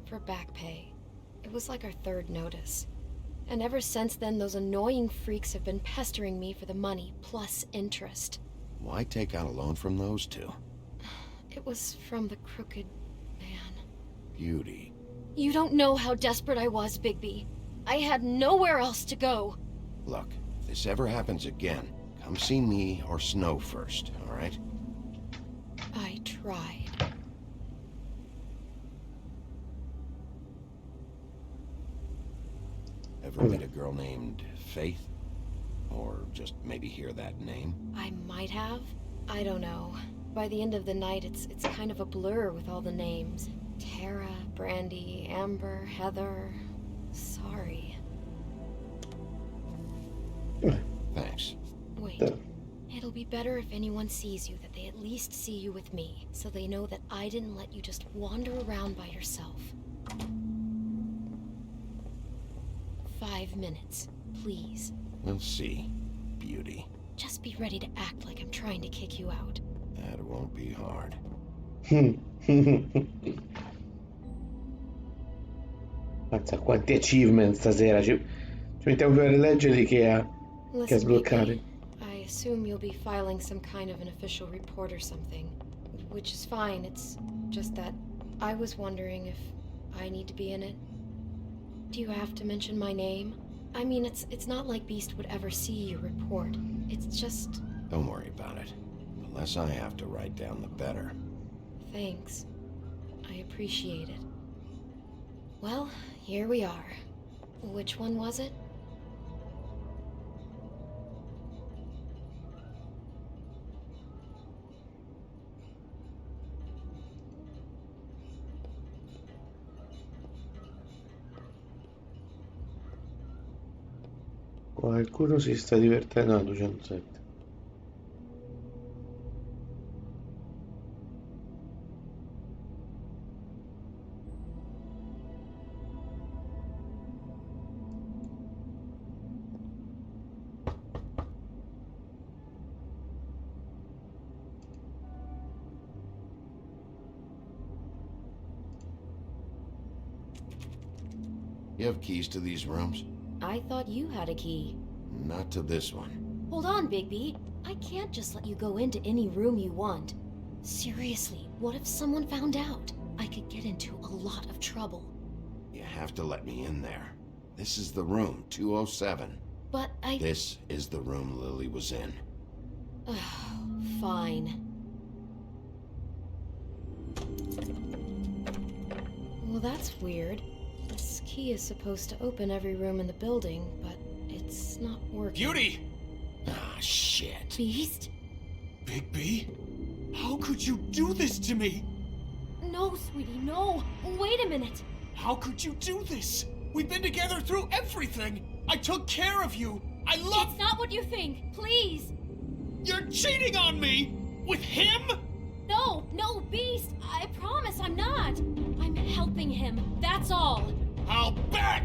for back pay. It was like our third notice. And ever since then, those annoying freaks have been pestering me for the money, plus interest. Why take out a loan from those two? It was from the crooked man. Beauty. You don't know how desperate I was, Bigby. I had nowhere else to go. Look, if this ever happens again, come see me or Snow first, all right? I tried. Ever meet a girl named Faith? Or just maybe hear that name? I might have. I don't know. By the end of the night, it's kind of a blur with all the names. Tara, Brandy, Amber, Heather. Sorry. Thanks. Wait. It'll be better if anyone sees you that they at least see you with me, so they know that I didn't let you just wander around by yourself. 5 minutes, please. We'll see, Beauty. Just be ready to act like I'm trying to kick you out. That won't be hard. Mazza, quanti achievement stasera. Ci mettiamo più a rileggerli che a Listen, sbloccare. Bigby, I assume you'll be filing some kind of an official report or something. Which is fine, it's just that I was wondering if I need to be in it. Do you have to mention my name? I mean, it's not like Beast would ever see your report. It's just... Don't worry about it. The less I have to write down, the better. Thanks. I appreciate it. Well, here we are. Which one was it? Qualcuno si sta divertendo a 207. You have keys to these rooms? I thought you had a key. Not to this one. Hold on, Bigby. I can't just let you go into any room you want. Seriously, what if someone found out? I could get into a lot of trouble. You have to let me in there. This is the room, 207. But This is the room Lily was in. Fine. Well, that's weird. This key is supposed to open every room in the building, but it's not working. Beauty! Ah, shit. Beast? Bigby? How could you do this to me? No, sweetie, no. Wait a minute. How could you do this? We've been together through everything. I took care of you. I love... It's not what you think. Please. You're cheating on me! With him? No, Beast. I promise I'm not. I'm helping him. That's all. I'll bet!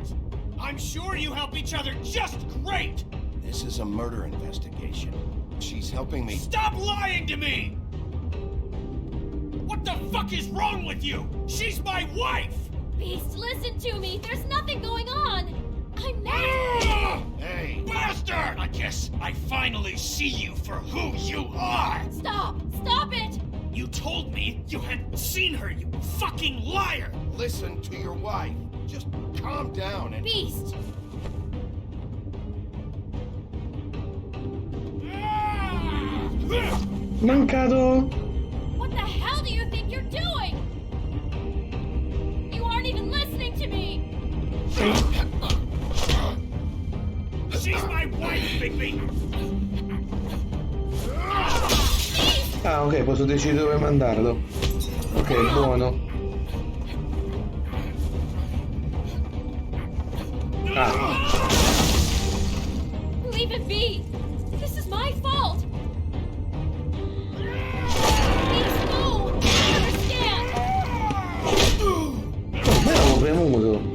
I'm sure you help each other just great! This is a murder investigation. She's helping me... Stop lying to me! What the fuck is wrong with you? She's my wife! Beast, listen to me. There's nothing going on. I'm not... Hey! Bastard! I guess I finally see you for who you are! Stop! Stop it! You told me you hadn't seen her, you fucking liar! Listen to your wife. Just calm down and... Beast! Mancato! What the hell do you think you're doing? You aren't even listening to me! She's my wife, Bigby! Ah, ok, posso decidere dove mandarlo. Ok, buono. Ah. Leave it be! This is my fault! Please, no! I understand! Me l'avevo premuto.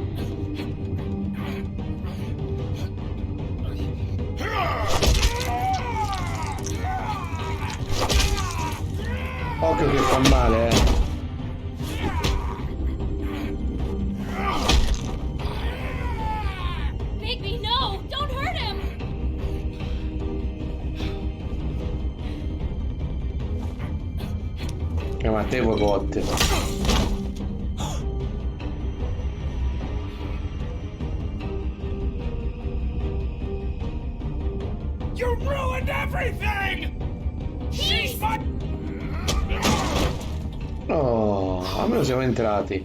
Occhio che fa male, Bigby, no! Don't hurt him! Ma te vuoi botte. You ruined everything! She's my... Oh, almeno siamo entrati.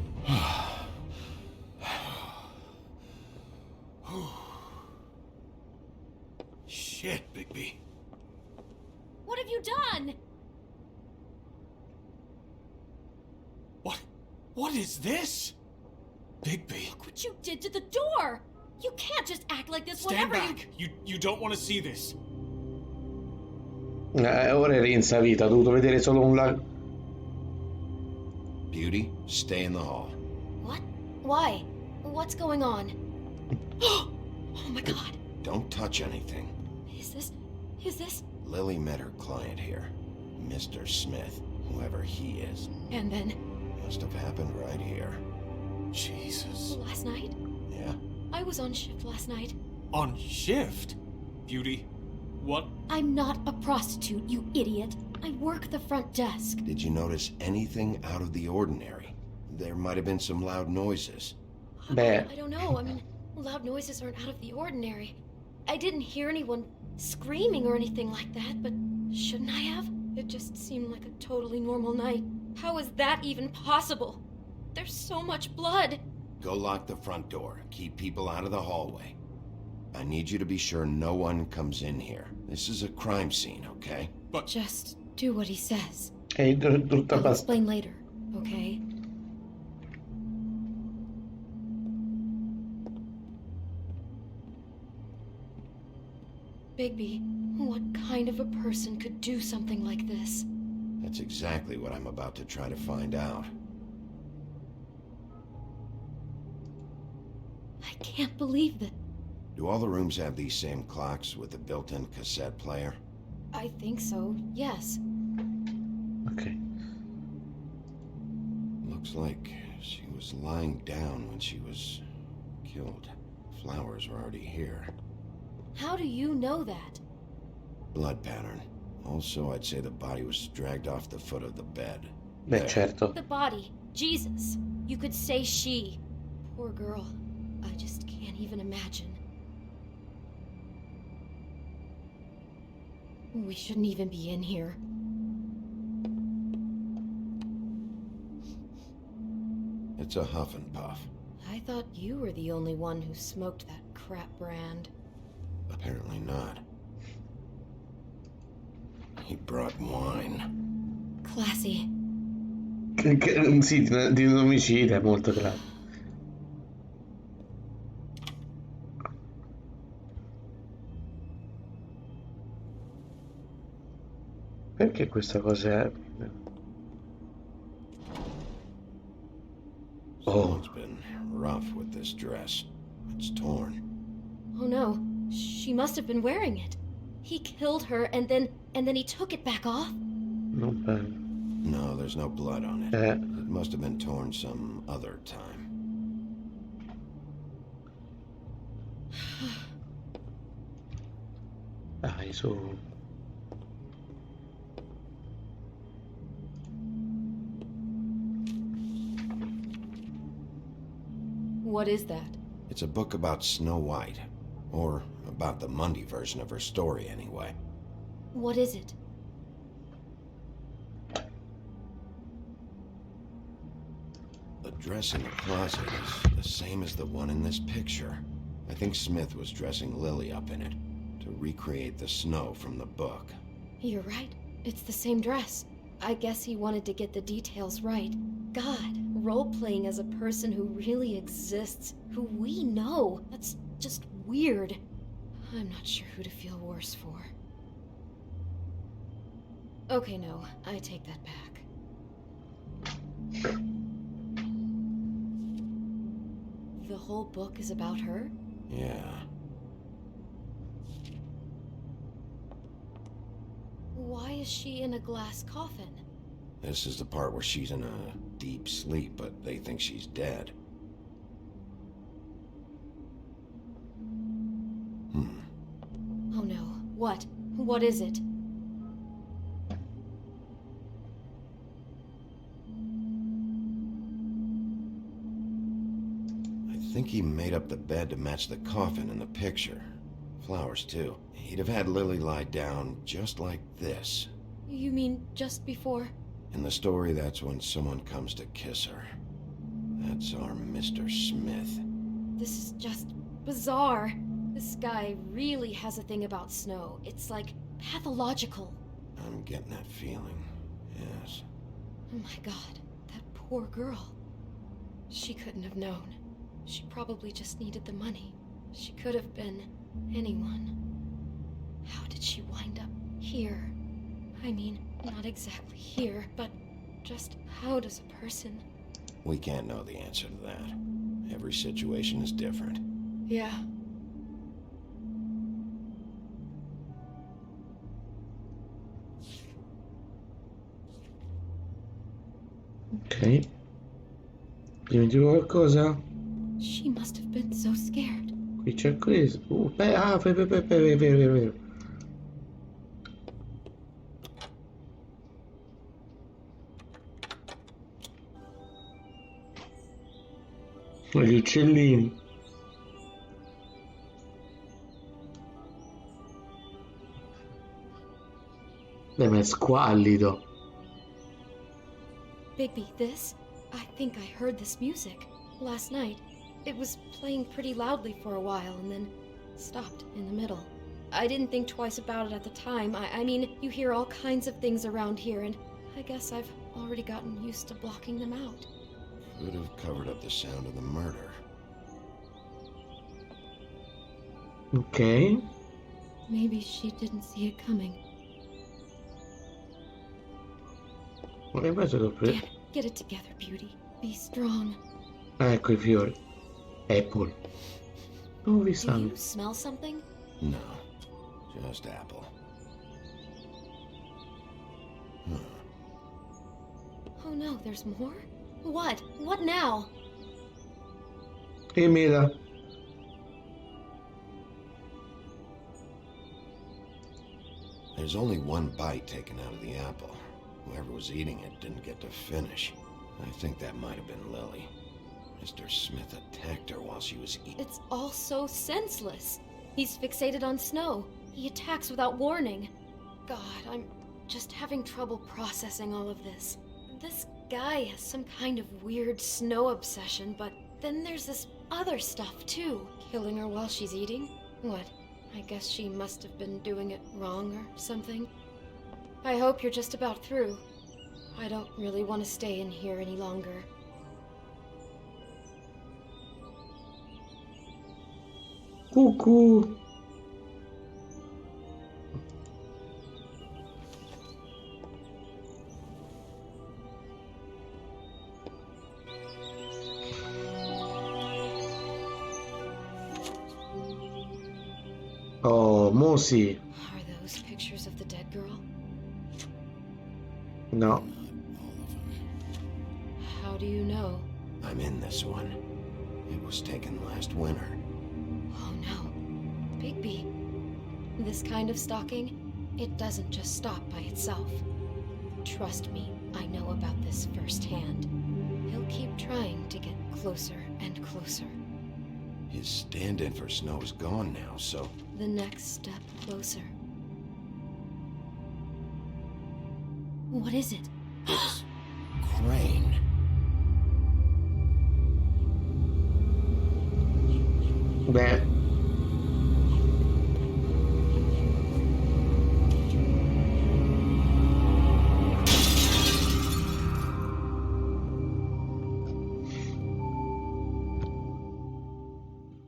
Shit, Bigby. What have you done? What is this? Bigby. Look what you did to the door! You can't just act like this Stand whenever back. You don't want to see this. Ora è rinsavita, ho dovuto vedere solo un lago. Beauty, stay in the hall. What? Why? What's going on? Oh my god. Don't touch anything. Is this... Lily met her client here, Mr. Smith, whoever he is. And then... Must have happened right here. Jesus. Last night? Yeah? I was on shift last night. On shift? Beauty, what? I'm not a prostitute, you idiot. I work the front desk. Did you notice anything out of the ordinary? There might have been some loud noises. Beh. I don't know. I mean, loud noises aren't out of the ordinary. I didn't hear anyone screaming or anything like that, but shouldn't I have? It just seemed like a totally normal night. How is that even possible? There's so much blood. Go lock the front door. Keep people out of the hallway. I need you to be sure no one comes in here. This is a crime scene, okay? But... Just do what he says. Tutta I'll explain later, okay? Bigby, what kind of a person could do something like this? That's exactly what I'm about to try to find out. I can't believe that. Do all the rooms have these same clocks with the built-in cassette player? I think so, yes. Ok. Looks like she was lying down when she was killed. Flowers were already here. How do you know that? Blood pattern. Also, I'd say the body was dragged off the foot of the bed. Beh, There. certo. The body. Jesus. You could say she. Poor girl. I just can't even imagine. We shouldn't even be in here. It's a huff and puff. I thought you were the only one who smoked that crap brand. Apparently not. He brought wine. Classy. Sì, di un omicidio è molto grave. Perché questa cosa è... Someone's been rough with this dress. It's torn. Oh no, she must have been wearing it. He killed her and then he took it back off? Non penso. No, there's no blood on it. It must have been torn some other time. Dai, su. What is that? It's a book about Snow White. Or about the Mundy version of her story, anyway. What is it? The dress in the closet is the same as the one in this picture. I think Smith was dressing Lily up in it to recreate the snow from the book. You're right. It's the same dress. I guess he wanted to get the details right. God, role-playing as a person who really exists, who we know. That's just weird. I'm not sure who to feel worse for. Okay, no, I take that back. The whole book is about her? Yeah. Why is she in a glass coffin? This is the part where she's in a deep sleep, but they think she's dead. Oh no. What? What is it? I think he made up the bed to match the coffin in the picture. Flowers, too. He'd have had Lily lie down just like this. You mean just before? In the story, that's when someone comes to kiss her. That's our Mr. Smith. This is just bizarre. This guy really has a thing about snow. It's like pathological. I'm getting that feeling, yes. Oh my god, that poor girl. She couldn't have known. She probably just needed the money. She could have been anyone. How did she wind up here? I mean, not exactly here, but just how does a person... We can't know the answer to that. Every situation is different. Yeah. Ok. Dimentico qualcosa? She must have been so scared. Qui c'è questo. Vero. Gli uccellini. Ma è squallido. Bigby, this? I think I heard this music last night. It was playing pretty loudly for a while and then stopped in the middle. I didn't think twice about it at the time. I mean, you hear all kinds of things around here, and I guess I've already gotten used to blocking them out. Could have covered up the sound of the murder. Ok. Maybe she didn't see it coming. Damn it, get it together, Beauty. Be strong. Ecco I fiori. Apple. Dove Do stanno? you smell something? No, just apple. Oh no, there's more? What? What now? E mela. There's only one bite taken out of the apple. Whoever was eating it didn't get to finish. I think that might have been Lily. Mr. Smith attacked her while she was eating. It's all so senseless. He's fixated on snow. He attacks without warning. God, I'm just having trouble processing all of this. This guy has some kind of weird snow obsession, but then there's this other stuff too. Killing her while she's eating? What? I guess she must have been doing it wrong or something. I hope you're just about through. I don't really want to stay in here any longer. Cucù. Oh, mo sì. Are those pictures of the dead girl? No. How do you know? I'm in this one. It was taken last winter. Oh no. Bigby. This kind of stalking, it doesn't just stop by itself. Trust me, I know about this firsthand. He'll keep trying to get closer and closer. His stand-in for Snow is gone now, so... The next step closer. What is it? It's... Crane. Beh.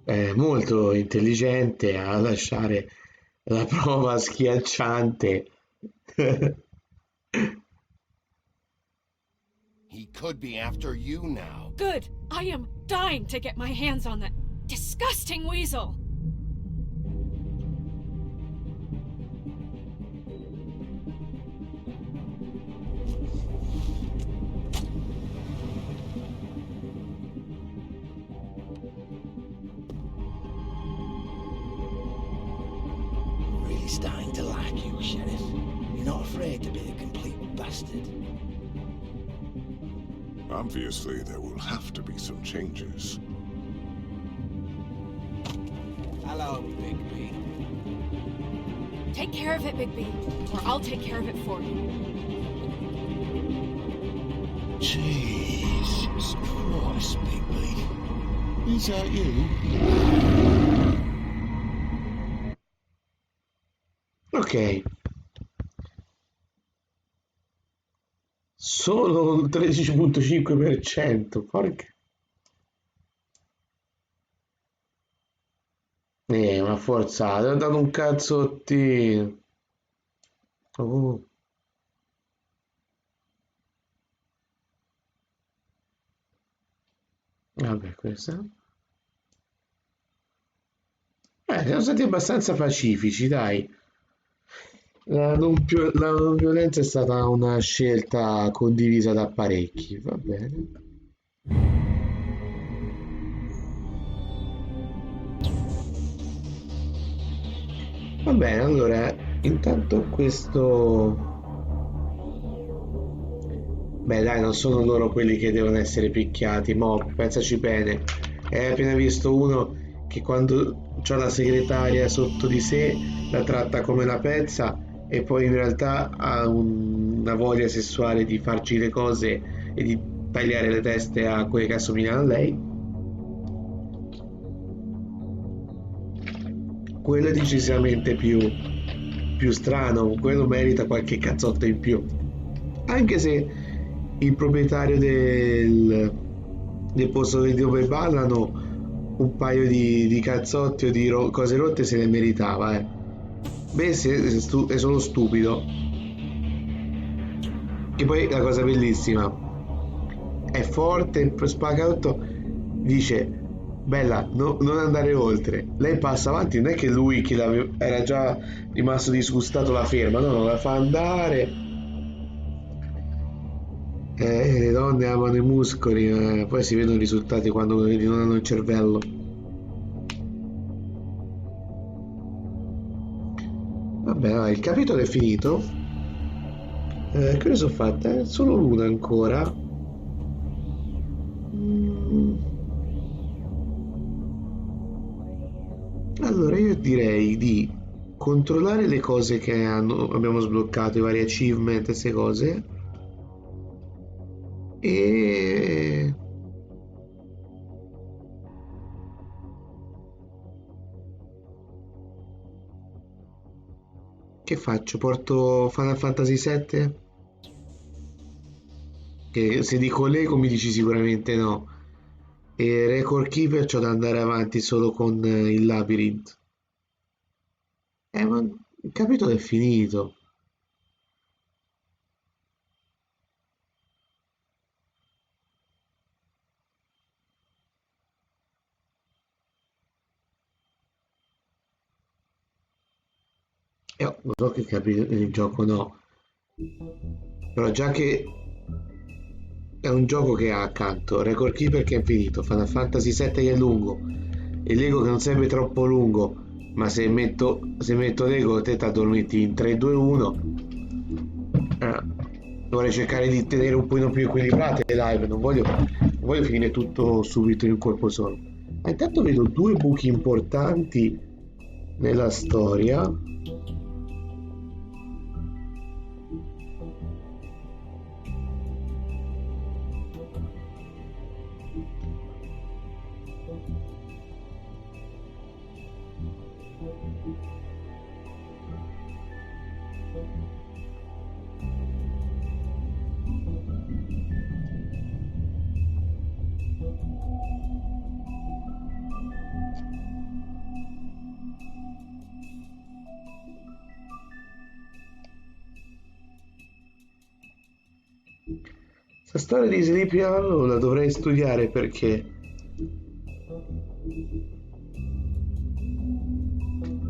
È molto intelligente a lasciare la prova schiacciante. He could be after you now. Good! I am dying to get my hands on that disgusting weasel! Really starting to like you, Sheriff. You're not afraid to be a complete bastard. Obviously, there will have to be some changes. Hello, Bigby. Take care of it, Bigby, or I'll take care of it for you. Jesus Christ, Bigby. Is that you? Ok. Solo il 13,5%. Porca. Ma forzato, ho dato un cazzottino. Oh. Vabbè, questa. Siamo stati abbastanza pacifici, dai. La non violenza è stata una scelta condivisa da parecchi, va bene. Va bene, allora, intanto questo... Beh, dai, non sono loro quelli che devono essere picchiati, mo, pensaci bene. Hai appena visto uno che quando c'ha la segretaria sotto di sé la tratta come una pezza e poi in realtà ha una voglia sessuale di farci le cose e di tagliare le teste a quelle che assomigliano a lei. Quello è decisamente più strano, quello merita qualche cazzotto in più. Anche se il proprietario del posto dove ballano un paio di cazzotti o di cose rotte se ne meritava, eh. Beh, è solo stupido. Che poi la cosa bellissima è forte, spaga tutto, dice bella, non andare oltre. Lei passa avanti, non è che lui che era già rimasto disgustato la ferma, no, la fa andare. Le donne amano i muscoli, poi si vedono i risultati quando non hanno il cervello. Vabbè, dai, il capitolo è finito. Che ne sono fatte? Solo una ancora. Allora io direi di controllare le cose che abbiamo sbloccato, i vari achievement, queste cose. E che faccio? Porto Final Fantasy VII? Che se dico Lego mi dici sicuramente no. E Record Keeper c'ho da andare avanti solo con il Labyrinth. Ma il capitolo è finito. Io lo so che capire il gioco no, però già che è un gioco che ha accanto Record Keeper che è infinito, Final Fantasy VII che è lungo, e Lego che non serve troppo lungo, ma se metto Lego te ti addormenti in 3, 2, 1. Vorrei cercare di tenere un pochino più equilibrate le live, non voglio finire tutto subito in un colpo solo. Ma intanto vedo due buchi importanti nella storia. Questa storia di Sleepy Hollow la dovrei studiare perché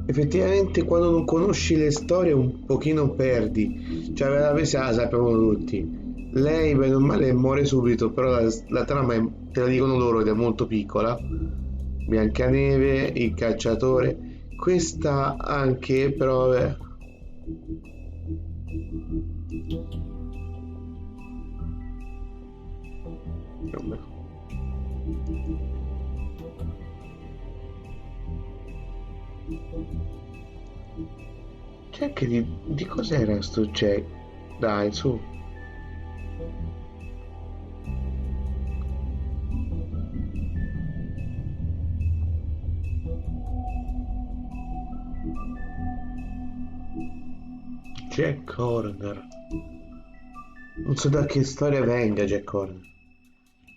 effettivamente quando non conosci le storie un pochino perdi. Cioè la la sappiamo tutti. Lei bene o male muore subito, però la trama te la dicono loro ed è molto piccola. Biancaneve, il cacciatore. Questa anche, però vabbè. Vabbè. C'è anche di cos'era sto Jack? Dai, su. Jack Horner. Non so da che storia venga Jack Horner.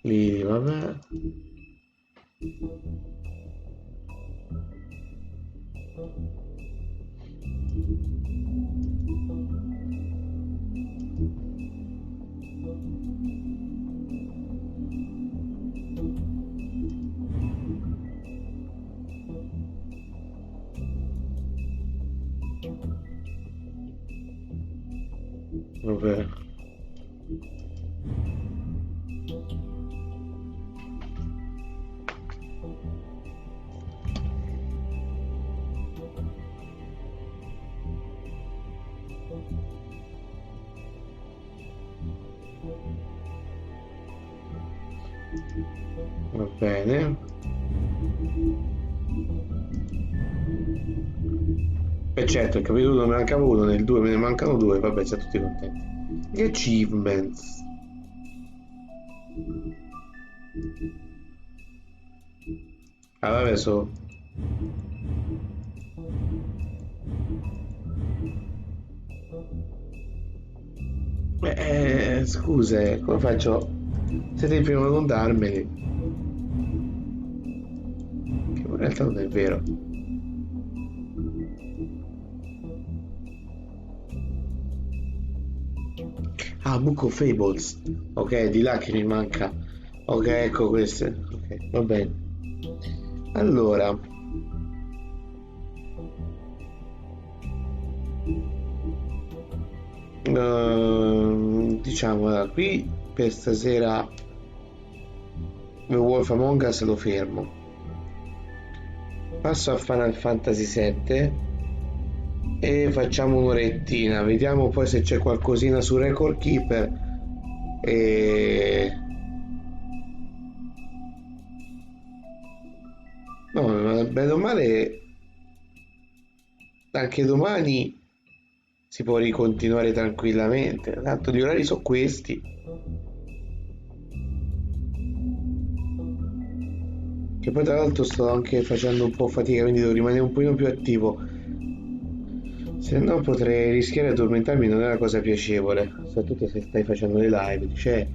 Lì, vabbè. Vabbè. Va bene. E certo, il capitolo me ne mancava uno, nel 2 me ne mancano due, vabbè, siamo tutti contenti. Gli achievements. Ah, vabbè, so. Scusa, come faccio? Siete il primo a non darmeli. Che in realtà non è vero. Ah, Book of Fables. Ok, di là che mi manca. Ok, ecco queste. Ok, va bene. Allora. Diciamo, qui per stasera The Wolf Among Us lo fermo. Passo a Final Fantasy VII e facciamo un'orettina, vediamo poi se c'è qualcosina su Record Keeper e no, bene o male anche domani si può ricontinuare tranquillamente, tanto gli orari sono questi, che poi tra l'altro sto anche facendo un po' fatica, quindi devo rimanere un pochino più attivo. Se no potrei rischiare di addormentarmi, non è una cosa piacevole, soprattutto se stai facendo le live, cioè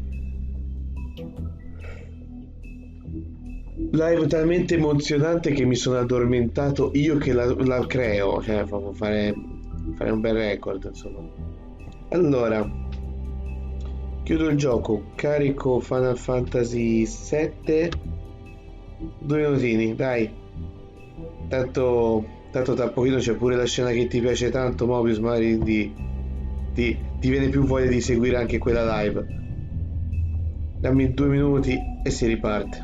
live talmente emozionante che mi sono addormentato io che la creo, cioè fare un bel record, insomma. Allora, chiudo il gioco, carico Final Fantasy VII, 2 minutini, dai, tanto Tanto tra pochino c'è pure la scena che ti piace tanto, Mobius, magari ti viene più voglia di seguire anche quella live. Dammi 2 minuti e si riparte.